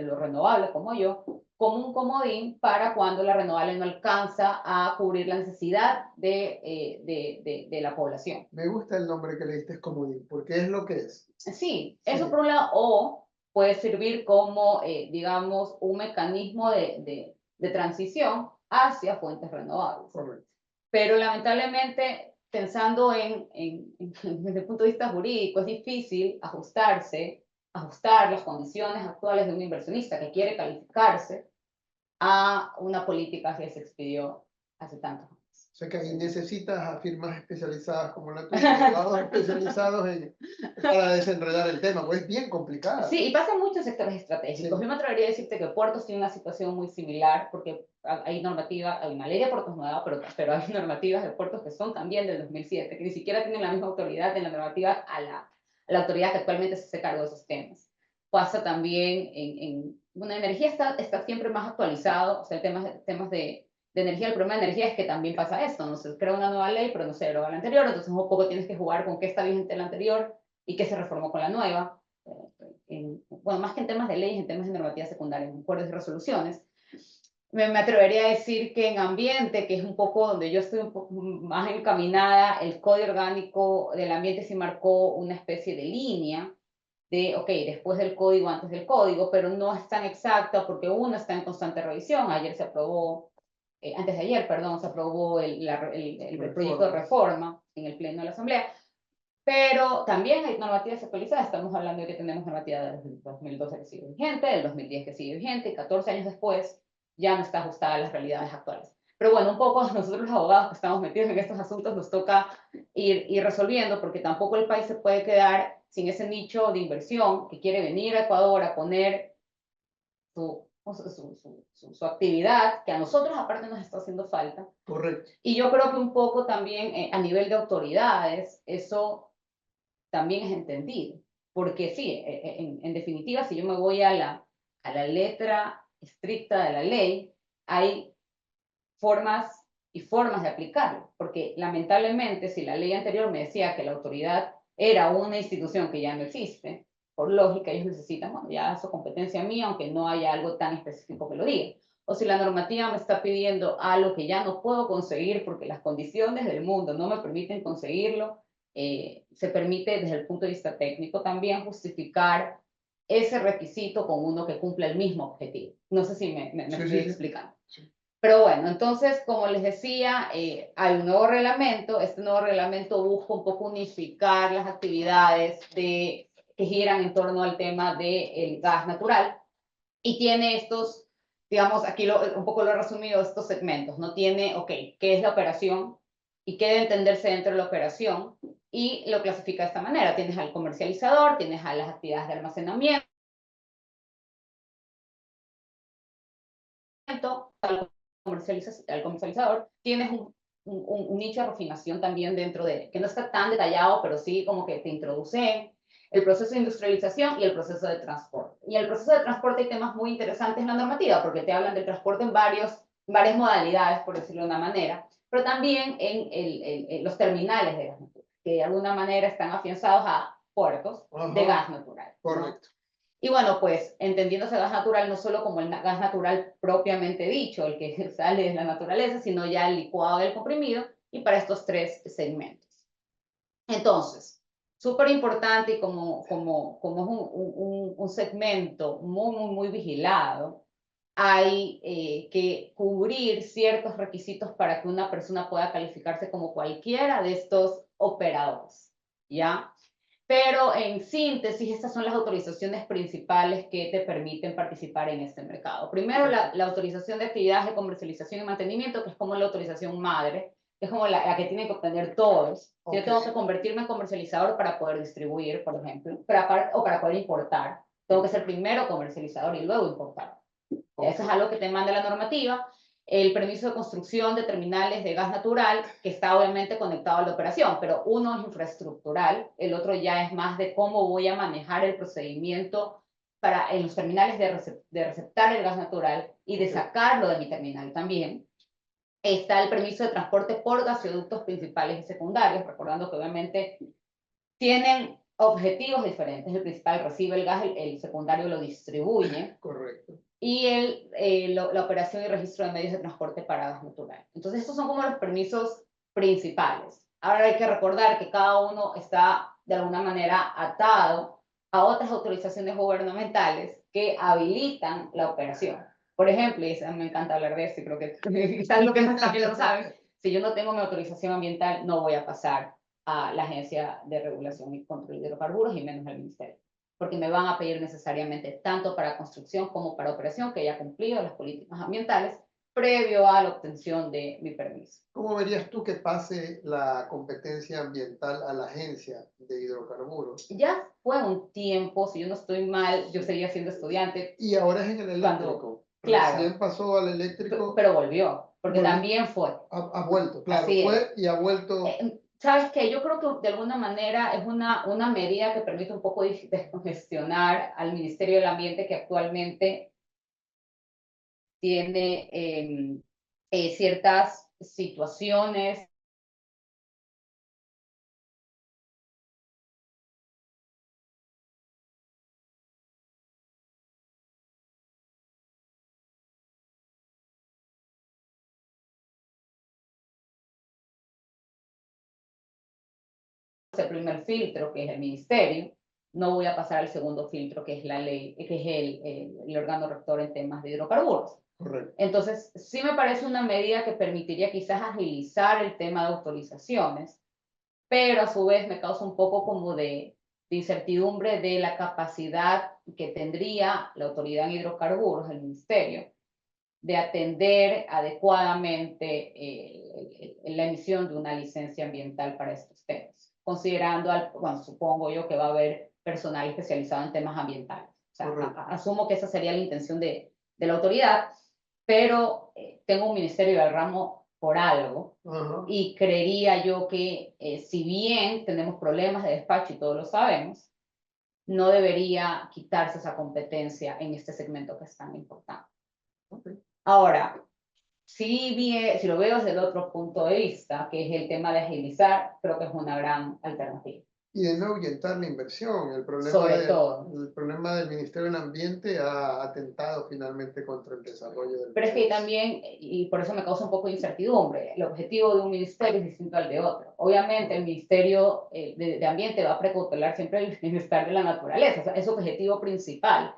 lo renovable como yo, como un comodín para cuando la renovable no alcanza a cubrir la necesidad de la población. Me gusta el nombre que le diste comodín, porque es lo que es. Sí, eso por un lado, o puede servir como, digamos, un mecanismo de transición hacia fuentes renovables. Correcto. Pero lamentablemente, pensando desde el punto de vista jurídico, es difícil ajustar las condiciones actuales de un inversionista que quiere calificarse a una política que se expidió hace tantos años. O sea que ahí necesitas a firmas especializadas como la tuya, abogados especializados para desenredar el tema, pues es bien complicado. Sí, y pasa en muchos sectores estratégicos. Sí. Yo me atrevería a decirte que Puertos tiene una situación muy similar, porque hay normativa, hay una ley de puertos nueva, pero hay normativas de puertos que son también del 2007, que ni siquiera tienen la misma autoridad en la normativa a la autoridad que actualmente se hace cargo de esos temas. Pasa también bueno, energía está siempre más actualizado, o sea, temas de energía, el problema de energía es que también pasa esto, no se crea una nueva ley, pero no se deroga la anterior, entonces un poco tienes que jugar con qué está vigente la anterior y qué se reformó con la nueva. Bueno, más que en temas de leyes, en temas de normativa secundaria, en acuerdos y resoluciones. Me atrevería a decir que en ambiente, que es un poco donde yo estoy un poco más encaminada, el Código Orgánico del Ambiente sí marcó una especie de línea de, ok, después del código, antes del código, pero no es tan exacta porque uno está en constante revisión. Ayer se aprobó, antes de ayer, perdón, se aprobó el proyecto de reforma en el Pleno de la Asamblea. Pero también hay normativas actualizadas, estamos hablando de que tenemos normativa del 2012 que sigue vigente, del 2010 que sigue vigente, y 14 años después ya no está ajustada a las realidades actuales. Pero bueno, un poco a nosotros los abogados que estamos metidos en estos asuntos nos toca ir resolviendo, porque tampoco el país se puede quedar sin ese nicho de inversión que quiere venir a Ecuador a poner su actividad, que a nosotros aparte nos está haciendo falta. Correcto. Y yo creo que un poco también a nivel de autoridades, eso también es entendido. Porque sí, en definitiva, si yo me voy a la letra estricta de la ley, hay formas y formas de aplicarlo. Porque lamentablemente, si la ley anterior me decía que la autoridad era una institución que ya no existe, por lógica ellos necesitan, bueno, ya eso competencia mía, aunque no haya algo tan específico que lo diga. O si la normativa me está pidiendo algo que ya no puedo conseguir porque las condiciones del mundo no me permiten conseguirlo, se permite desde el punto de vista técnico también justificar ese requisito con uno que cumpla el mismo objetivo. No sé si me estoy explicando. Sí. Pero bueno, entonces, como les decía, hay un nuevo reglamento. Este nuevo reglamento busca un poco unificar las actividades que giran en torno al tema del gas natural y tiene estos, digamos, aquí un poco lo he resumido, estos segmentos, ¿no? Tiene, ok, ¿qué es la operación? ¿Y qué debe entenderse dentro de la operación? Y lo clasifica de esta manera. Tienes al comercializador, tienes a las actividades de almacenamiento, al comercializador, tienes un nicho de refinación también dentro de, que no está tan detallado, pero sí como que te introduce el proceso de industrialización y el proceso de transporte. Y el proceso de transporte hay temas muy interesantes en la normativa, porque te hablan del transporte en varias modalidades, por decirlo de una manera, pero también en los terminales de gas natural, que de alguna manera están afianzados a puertos de gas natural, ¿no? Correcto. Y bueno, pues entendiéndose gas natural no solo como el gas natural propiamente dicho, el que sale de la naturaleza, sino ya el licuado del comprimido, y para estos tres segmentos. Entonces, súper importante y como es un segmento muy vigilado, hay que cubrir ciertos requisitos para que una persona pueda calificarse como cualquiera de estos operadores, ¿ya? Pero en síntesis, estas son las autorizaciones principales que te permiten participar en este mercado. Primero, la autorización de actividades de comercialización y mantenimiento, que es como la autorización madre, que es como la que tienen que obtener todos. Yo tengo que convertirme en comercializador para poder distribuir, por ejemplo, o para poder importar. Tengo que ser primero comercializador y luego importar. Eso es algo que te manda la normativa. El permiso de construcción de terminales de gas natural, que está obviamente conectado a la operación, pero uno es infraestructural, el otro ya es más de cómo voy a manejar el procedimiento en los terminales de receptar el gas natural y de sacarlo de mi terminal también. Está el permiso de transporte por gasoductos principales y secundarios, recordando que obviamente tienen objetivos diferentes. El principal recibe el gas, el secundario lo distribuye. Correcto. Y la operación y registro de medios de transporte para gas natural. Entonces, estos son como los permisos principales. Ahora hay que recordar que cada uno está de alguna manera atado a otras autorizaciones gubernamentales que habilitan la operación. Por ejemplo, y me encanta hablar de esto, y creo que quizás lo que más también lo saben, si yo no tengo mi autorización ambiental, no voy a pasar a la Agencia de Regulación y Control de Hidrocarburos y menos al Ministerio, porque me van a pedir necesariamente tanto para construcción como para operación que haya cumplido las políticas ambientales previo a la obtención de mi permiso. ¿Cómo verías tú que pase la competencia ambiental a la Agencia de Hidrocarburos? Ya fue un tiempo, si yo no estoy mal, yo seguía siendo estudiante. Y ahora es en el eléctrico. Claro. Recién pasó al eléctrico. Pero volvió, porque también fue. Ha vuelto, claro, Así fue es. y ha vuelto. ¿Sabes qué? Yo creo que de alguna manera es una medida que permite un poco descongestionar al Ministerio del Ambiente, que actualmente tiene ciertas situaciones el primer filtro, que es el ministerio, no voy a pasar al segundo filtro, que es la ley, que es el órgano rector en temas de hidrocarburos. Correcto. Entonces, sí me parece una medida que permitiría quizás agilizar el tema de autorizaciones, pero a su vez me causa un poco como de incertidumbre de la capacidad que tendría la autoridad en hidrocarburos, el ministerio, de atender adecuadamente la emisión de una licencia ambiental para estos temas, considerando, bueno, supongo yo que va a haber personal especializado en temas ambientales. O sea, asumo que esa sería la intención de la autoridad, pero tengo un ministerio del ramo por algo, y creería yo que si bien tenemos problemas de despacho y todos lo sabemos, no debería quitarse esa competencia en este segmento que es tan importante. Ahora, si lo veo desde el otro punto de vista, que es el tema de agilizar, creo que es una gran alternativa. Y de no ahuyentar la inversión. El problema del Ministerio del Ambiente ha atentado finalmente contra el desarrollo del país. Pero es que también, y por eso me causa un poco de incertidumbre, el objetivo de un ministerio es distinto al de otro. Obviamente el Ministerio de Ambiente va a precautelar siempre el bienestar de la naturaleza, o sea, es su objetivo principal.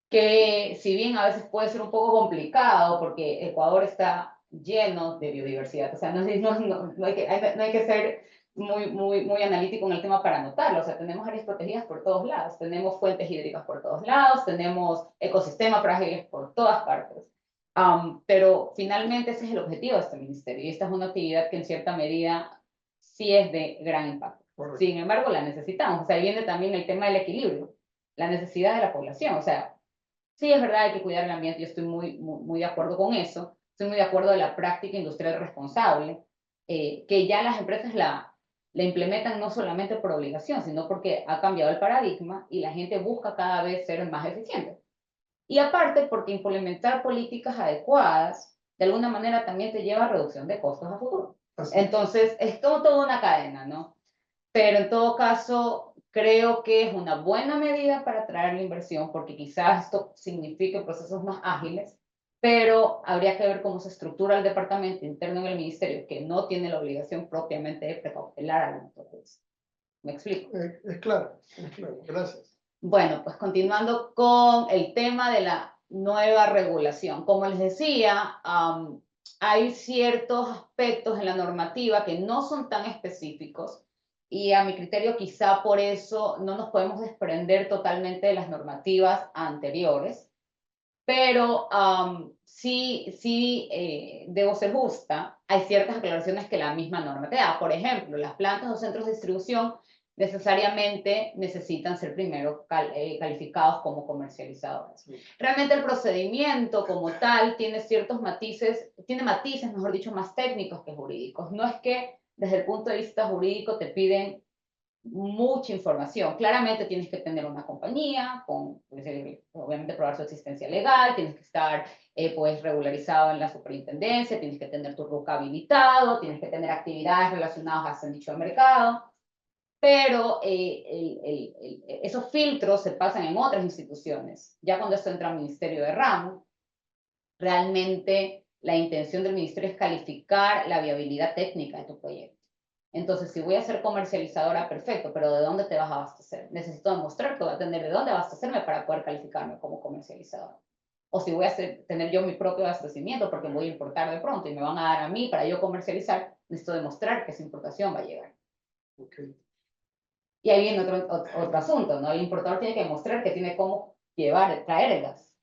que si bien a veces puede ser un poco complicado, porque Ecuador está lleno de biodiversidad, o sea, no hay que ser muy analítico en el tema para notarlo, o sea, tenemos áreas protegidas por todos lados, tenemos fuentes hídricas por todos lados, tenemos ecosistemas frágiles por todas partes. Pero finalmente ese es el objetivo de este ministerio, y esta es una actividad que en cierta medida sí es de gran impacto. Correcto. Sin embargo, la necesitamos, o sea, ahí viene también el tema del equilibrio, la necesidad de la población, o sea, sí, es verdad, hay que cuidar el ambiente, yo estoy muy de acuerdo con eso, estoy muy de acuerdo de la práctica industrial responsable, que ya las empresas la implementan no solamente por obligación, sino porque ha cambiado el paradigma y la gente busca cada vez ser más eficiente. Y aparte, porque implementar políticas adecuadas, de alguna manera también te lleva a reducción de costos a futuro. Entonces, es como toda una cadena, ¿no? Pero en todo caso, creo que es una buena medida para atraer la inversión, porque quizás esto signifique procesos más ágiles, pero habría que ver cómo se estructura el departamento interno en el ministerio, que no tiene la obligación propiamente de precautelar a la naturaleza. ¿Me explico? Es claro, gracias. Bueno, pues continuando con el tema de la nueva regulación. Como les decía, hay ciertos aspectos en la normativa que no son tan específicos y a mi criterio quizá por eso no nos podemos desprender totalmente de las normativas anteriores, pero sí debo ser justa, hay ciertas aclaraciones que la misma norma te da. Por ejemplo, las plantas o centros de distribución necesariamente necesitan ser primero calificados como comercializadores. Realmente el procedimiento como tal tiene ciertos matices, mejor dicho, más técnicos que jurídicos. No es que desde el punto de vista jurídico te piden mucha información. Claramente tienes que tener una compañía, obviamente probar su existencia legal, tienes que estar pues regularizado en la superintendencia, tienes que tener tu RUC habilitado, tienes que tener actividades relacionadas a nicho de mercado, pero esos filtros se pasan en otras instituciones. Ya cuando esto entra al Ministerio de Ramo, realmente la intención del ministerio es calificar la viabilidad técnica de tu proyecto. Entonces, si voy a ser comercializadora, perfecto, pero ¿de dónde te vas a abastecer? Necesito demostrar que voy a tener de dónde abastecerme para poder calificarme como comercializadora. O si voy a tener yo mi propio abastecimiento porque voy a importar de pronto y me van a dar a mí para yo comercializar, necesito demostrar que esa importación va a llegar. Okay. Y ahí viene otro asunto, ¿no? El importador tiene que demostrar que tiene cómo traer el gas.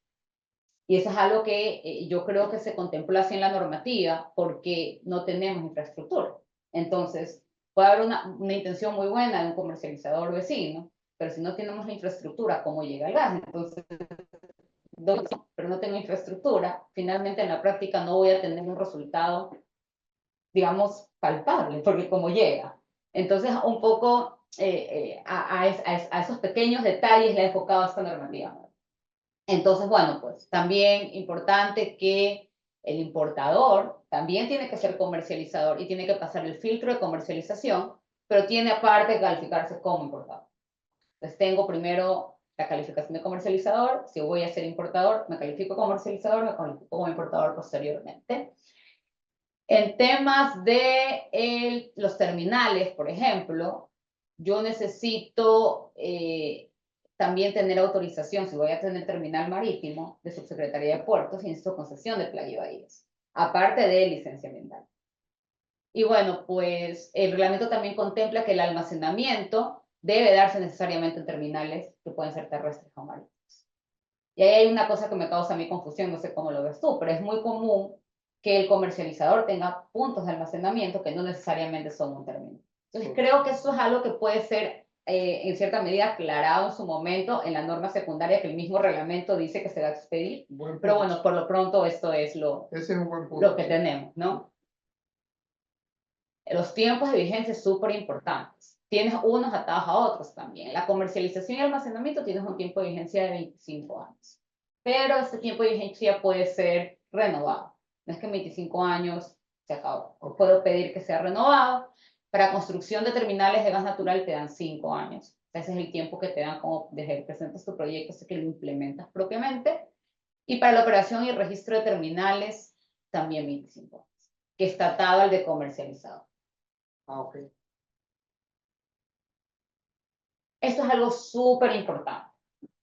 Y eso es algo que yo creo que se contempla así en la normativa porque no tenemos infraestructura. Entonces, puede haber una intención muy buena de un comercializador vecino, pero si no tenemos la infraestructura, ¿cómo llega el gas? Entonces, pero no tengo infraestructura, finalmente en la práctica no voy a tener un resultado, digamos, palpable, porque como llega. Entonces, un poco a esos pequeños detalles le he enfocado a esta normativa. Entonces, bueno, pues también importante que el importador también tiene que ser comercializador y tiene que pasar el filtro de comercialización, pero tiene aparte que calificarse como importador. Entonces tengo primero la calificación de comercializador, si voy a ser importador, me califico como comercializador, me califico como importador posteriormente. En temas de los terminales, por ejemplo, yo necesito también tener autorización, si voy a tener terminal marítimo, de Subsecretaría de Puertos, y necesito concesión de Playa y Bahías, aparte de licencia ambiental. Y bueno, pues el reglamento también contempla que el almacenamiento debe darse necesariamente en terminales que pueden ser terrestres o marítimos. Y ahí hay una cosa que me causa mi confusión, no sé cómo lo ves tú, pero es muy común que el comercializador tenga puntos de almacenamiento que no necesariamente son un terminal. Entonces creo que eso es algo que puede ser en cierta medida aclarado en su momento en la norma secundaria que el mismo reglamento dice que se va a expedir. Pero bueno, por lo pronto esto es lo que tenemos, ¿no? Los tiempos de vigencia son súper importantes. Tienes unos atados a otros también. La comercialización y almacenamiento tienes un tiempo de vigencia de 25 años. Pero este tiempo de vigencia puede ser renovado. No es que en 25 años se acabó. Puedo pedir que sea renovado. Para construcción de terminales de gas natural te dan 5 años. Ese es el tiempo que te dan como desde que presentas tu proyecto hasta que lo implementas propiamente. Y para la operación y el registro de terminales también 25 años, que está atado al de comercializador. Ok. Esto es algo súper importante,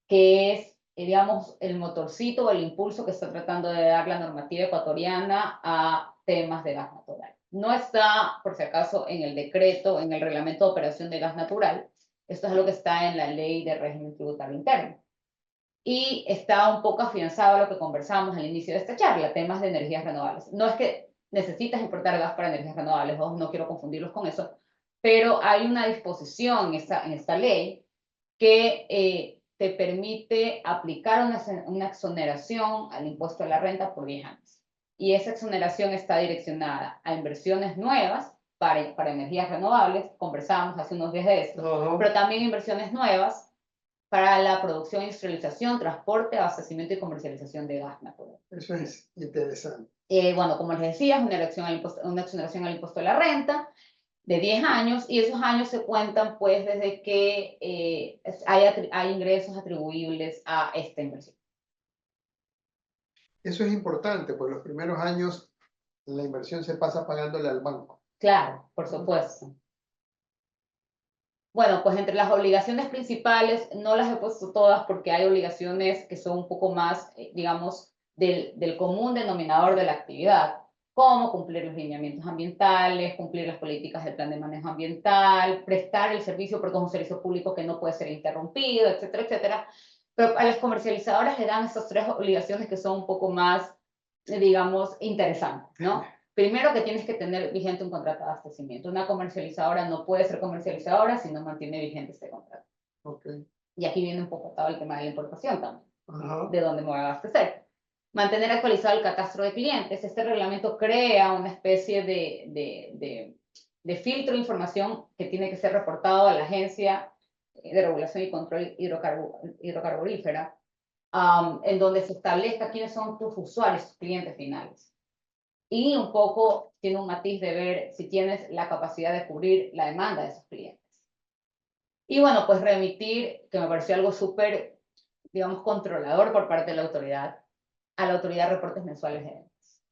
que es digamos, el motorcito o el impulso que está tratando de dar la normativa ecuatoriana a temas de gas natural. No está, por si acaso, en el decreto, en el reglamento de operación de gas natural. Esto es lo que está en la ley de régimen tributario interno. Y está un poco afianzado a lo que conversamos al inicio de esta charla, temas de energías renovables. No es que necesitas importar gas para energías renovables, no quiero confundirlos con eso, pero hay una disposición en esta ley que te permite aplicar una exoneración al impuesto a la renta por 10 años. Y esa exoneración está direccionada a inversiones nuevas para energías renovables, conversábamos hace unos días de esto, pero también inversiones nuevas para la producción, industrialización, transporte, abastecimiento y comercialización de gas natural. Eso es interesante. Bueno, como les decía, es una exoneración al impuesto a la renta de 10 años, y esos años se cuentan pues desde que hay ingresos atribuibles a esta inversión. Eso es importante, porque los primeros años la inversión se pasa pagándole al banco. Claro, por supuesto. Bueno, pues entre las obligaciones principales, no las he puesto todas porque hay obligaciones que son un poco más, digamos, del común denominador de la actividad, como cumplir los lineamientos ambientales, cumplir las políticas del plan de manejo ambiental, prestar el servicio porque es un servicio público que no puede ser interrumpido, etcétera, etcétera. Pero a las comercializadoras le dan estas 3 obligaciones que son un poco más, digamos, interesantes, ¿no? Primero, que tienes que tener vigente un contrato de abastecimiento. Una comercializadora no puede ser comercializadora si no mantiene vigente este contrato. Okay. Y aquí viene un poco atado el tema de la importación también. Ajá. De dónde me voy a abastecer. Mantener actualizado el catastro de clientes. Este reglamento crea una especie de filtro de información que tiene que ser reportado a la Agencia de Regulación y Control Hidrocarburífera, en donde se establezca quiénes son tus usuarios, tus clientes finales. Y un poco tiene un matiz de ver si tienes la capacidad de cubrir la demanda de esos clientes. Y bueno, pues remitir, que me pareció algo súper, digamos, controlador por parte de la autoridad, a la autoridad reportes mensuales de ventas.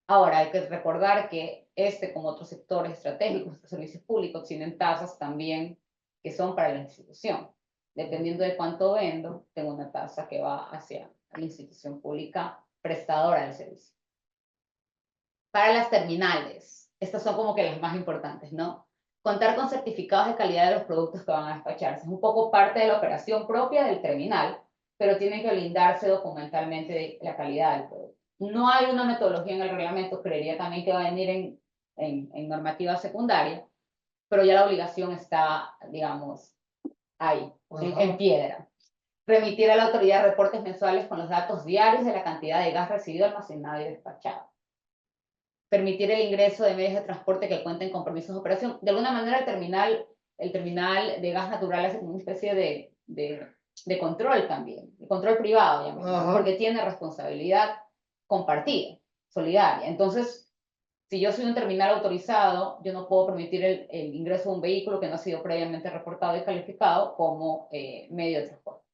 Ahora, hay que recordar que como otros sectores estratégicos, estos servicios públicos, tienen tasas también que son para la institución. Dependiendo de cuánto vendo, tengo una tasa que va hacia la institución pública prestadora del servicio. Para las terminales, estas son como que las más importantes, ¿no? Contar con certificados de calidad de los productos que van a despacharse. Es un poco parte de la operación propia del terminal, pero tienen que blindarse documentalmente de la calidad del producto. No hay una metodología en el reglamento, creería también que va a venir en normativa secundaria, pero ya la obligación está, digamos, ahí, en piedra. Remitir a la autoridad reportes mensuales con los datos diarios de la cantidad de gas recibido, almacenado y despachado. Permitir el ingreso de medios de transporte que cuenten con permisos de operación. De alguna manera el terminal de gas natural hace como una especie de control también, de control privado, porque tiene responsabilidad compartida, solidaria. Entonces, si yo soy un terminal autorizado, yo no puedo permitir el ingreso de un vehículo que no ha sido previamente reportado y calificado como medio de transporte.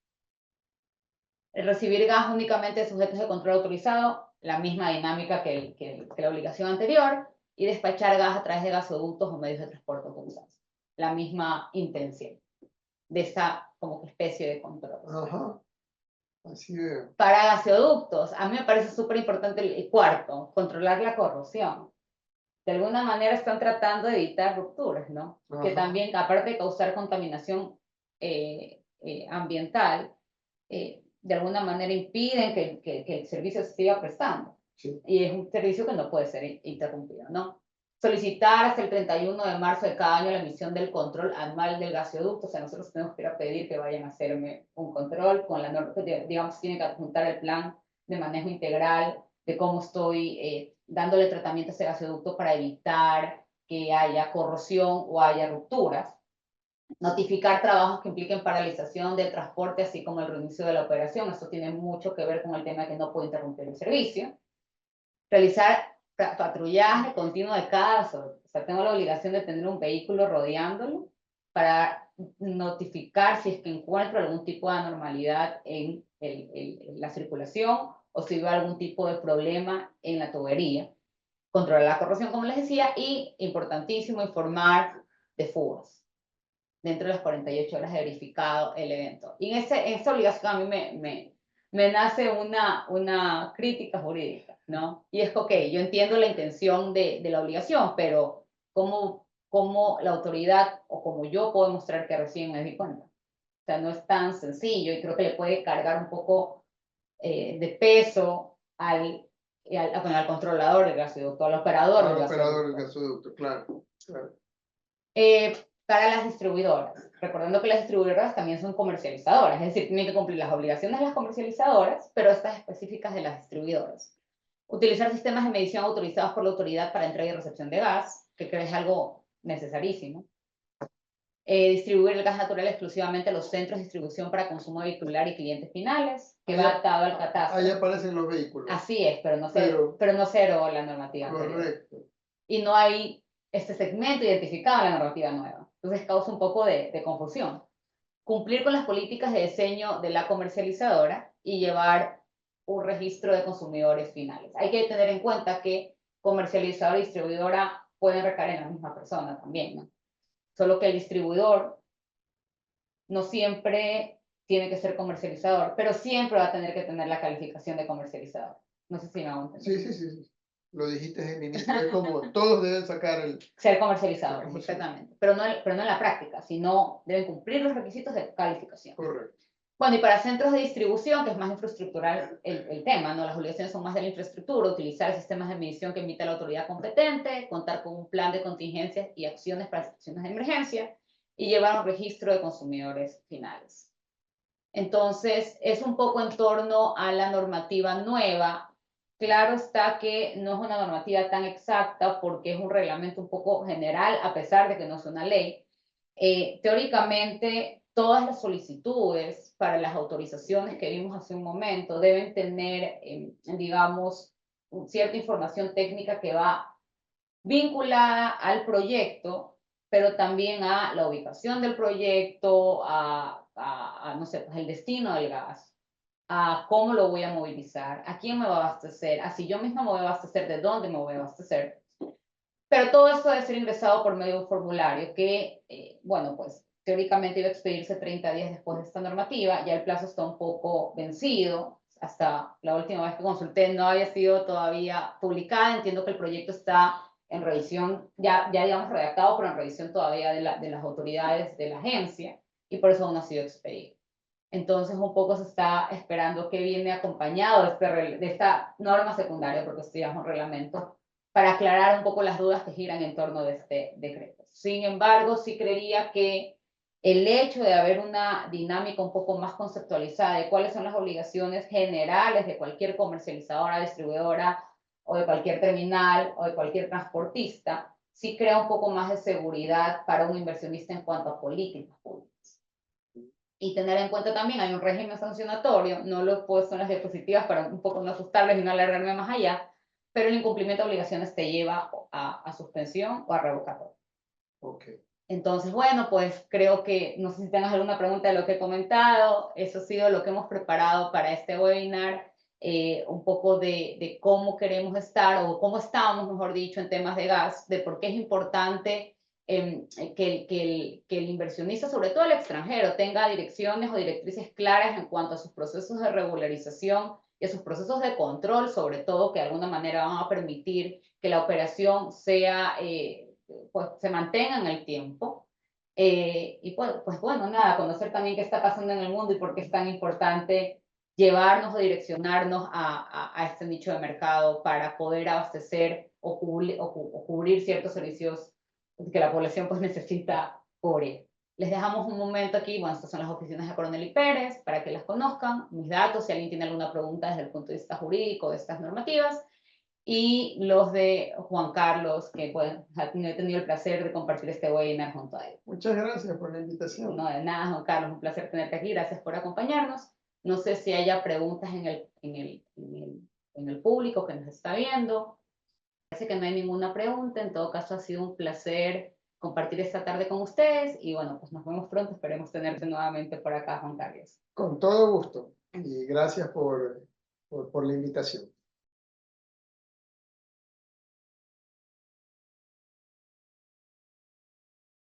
El recibir gas únicamente de sujetos de control autorizado, la misma dinámica que la obligación anterior, y despachar gas a través de gasoductos o medios de transporte autorizados. La misma intención de esta como especie de control. Ajá. Así es. Para gasoductos, a mí me parece súper importante el cuarto, controlar la corrosión. De alguna manera están tratando de evitar rupturas, ¿no? Ajá. Que también, aparte de causar contaminación ambiental, de alguna manera impiden que el servicio se siga prestando. Sí. Y es un servicio que no puede ser interrumpido, ¿no? Solicitar hasta el 31 de marzo de cada año la emisión del control anual del gasoducto. O sea, nosotros tenemos que ir a pedir que vayan a hacerme un control con la norma, digamos, tiene que adjuntar el plan de manejo integral de cómo estoy dándole tratamiento a ese gasoducto para evitar que haya corrosión o haya rupturas. Notificar trabajos que impliquen paralización del transporte, así como el reinicio de la operación. Esto tiene mucho que ver con el tema de que no puedo interrumpir el servicio. Realizar patrullaje continuo de cada gasoducto. O sea, tengo la obligación de tener un vehículo rodeándolo para notificar si es que encuentro algún tipo de anormalidad en la circulación o si veo algún tipo de problema en la tubería. Controlar la corrosión, como les decía, y importantísimo, informar de fugas dentro de las 48 horas de verificado el evento. Y en esta obligación a mí me nace una crítica jurídica, ¿no? Y es que, ok, yo entiendo la intención de la obligación, pero ¿cómo la autoridad o cómo yo puedo mostrar que recién me di cuenta? O sea, no es tan sencillo y creo que le puede cargar un poco de peso bueno, al controlador del gasoducto, al operador del Al operador del gasoducto. gasoducto, claro, claro. Para las distribuidoras, recordando que las distribuidoras también son comercializadoras, es decir, tienen que cumplir las obligaciones de las comercializadoras, pero estas específicas de las distribuidoras. Utilizar sistemas de medición autorizados por la autoridad para entrega y recepción de gas, que creo es algo necesarísimo. Distribuir el gas natural exclusivamente a los centros de distribución para consumo vehicular y clientes finales, que va atado al catastro. Ahí aparecen los vehículos. Así es, pero no se derogó la normativa anterior. Correcto. Y no hay este segmento identificado en la normativa nueva. Entonces causa un poco de confusión. Cumplir con las políticas de diseño de la comercializadora y llevar un registro de consumidores finales. Hay que tener en cuenta que comercializadora y distribuidora pueden recaer en la misma persona también, ¿no? Solo que el distribuidor no siempre tiene que ser comercializador, pero siempre va a tener que tener la calificación de comercializador. No sé si me hago entender. Sí. Lo dijiste en el inicio, es como todos deben sacar el... Ser comercializadores, exactamente. Pero no en la práctica, sino deben cumplir los requisitos de calificación. Correcto. Bueno, y para centros de distribución, que es más infraestructural el tema, ¿no? Las obligaciones son más de la infraestructura, utilizar sistemas de medición que emita la autoridad competente, contar con un plan de contingencias y acciones para situaciones de emergencia, y llevar un registro de consumidores finales. Entonces, es un poco en torno a la normativa nueva. Claro está que no es una normativa tan exacta porque es un reglamento un poco general, a pesar de que no es una ley. Teóricamente, todas las solicitudes para las autorizaciones que vimos hace un momento deben tener, digamos, cierta información técnica que va vinculada al proyecto, pero también a la ubicación del proyecto, no sé, pues el destino del gas, a cómo lo voy a movilizar, a quién me va a abastecer, a si yo misma me voy a abastecer, de dónde me voy a abastecer. Pero todo esto debe ser ingresado por medio de un formulario que, bueno, pues teóricamente iba a expedirse 30 días después de esta normativa, ya el plazo está un poco vencido, hasta la última vez que consulté no había sido todavía publicada, entiendo que el proyecto está en revisión, ya digamos redactado, pero en revisión todavía de las autoridades de la agencia, y por eso aún no ha sido expedido. Entonces, un poco se está esperando que viene acompañado de esta norma secundaria, porque esto ya es un reglamento, para aclarar un poco las dudas que giran en torno de este decreto. Sin embargo, sí creería que el hecho de haber una dinámica un poco más conceptualizada de cuáles son las obligaciones generales de cualquier comercializadora, distribuidora, o de cualquier terminal, o de cualquier transportista, sí crea un poco más de seguridad para un inversionista en cuanto a políticas públicas. Y tener en cuenta también, hay un régimen sancionatorio, no lo he puesto en las diapositivas para un poco no asustarles y no alargarme más allá, pero el incumplimiento de obligaciones te lleva a suspensión o a revocatoria. Okay. Entonces, bueno, pues creo que, no sé si tengas alguna pregunta de lo que he comentado, eso ha sido lo que hemos preparado para este webinar, un poco de cómo queremos estar, o cómo estamos, mejor dicho, en temas de gas, de por qué es importante que el inversionista, sobre todo el extranjero, tenga direcciones o directrices claras en cuanto a sus procesos de regularización y a sus procesos de control, sobre todo, que de alguna manera van a permitir que la operación sea, pues, se mantenga en el tiempo. Y pues bueno, nada, conocer también qué está pasando en el mundo y por qué es tan importante llevarnos o direccionarnos a este nicho de mercado para poder abastecer o cubrir ciertos servicios que la población pues necesita cubrir. Les dejamos un momento aquí, bueno, estas son las oficinas de Coronel y Pérez, para que las conozcan, mis datos, si alguien tiene alguna pregunta desde el punto de vista jurídico de estas normativas, y los de Juan Carlos, que bueno, no he tenido el placer de compartir este webinar junto a él. Muchas gracias por la invitación. No, de nada, Juan Carlos, un placer tenerte aquí, gracias por acompañarnos. No sé si haya preguntas en el público que nos está viendo. Parece que no hay ninguna pregunta, en todo caso ha sido un placer compartir esta tarde con ustedes y bueno, pues nos vemos pronto, esperemos tenerte nuevamente por acá, Juan Carlos. Con todo gusto y gracias por la invitación.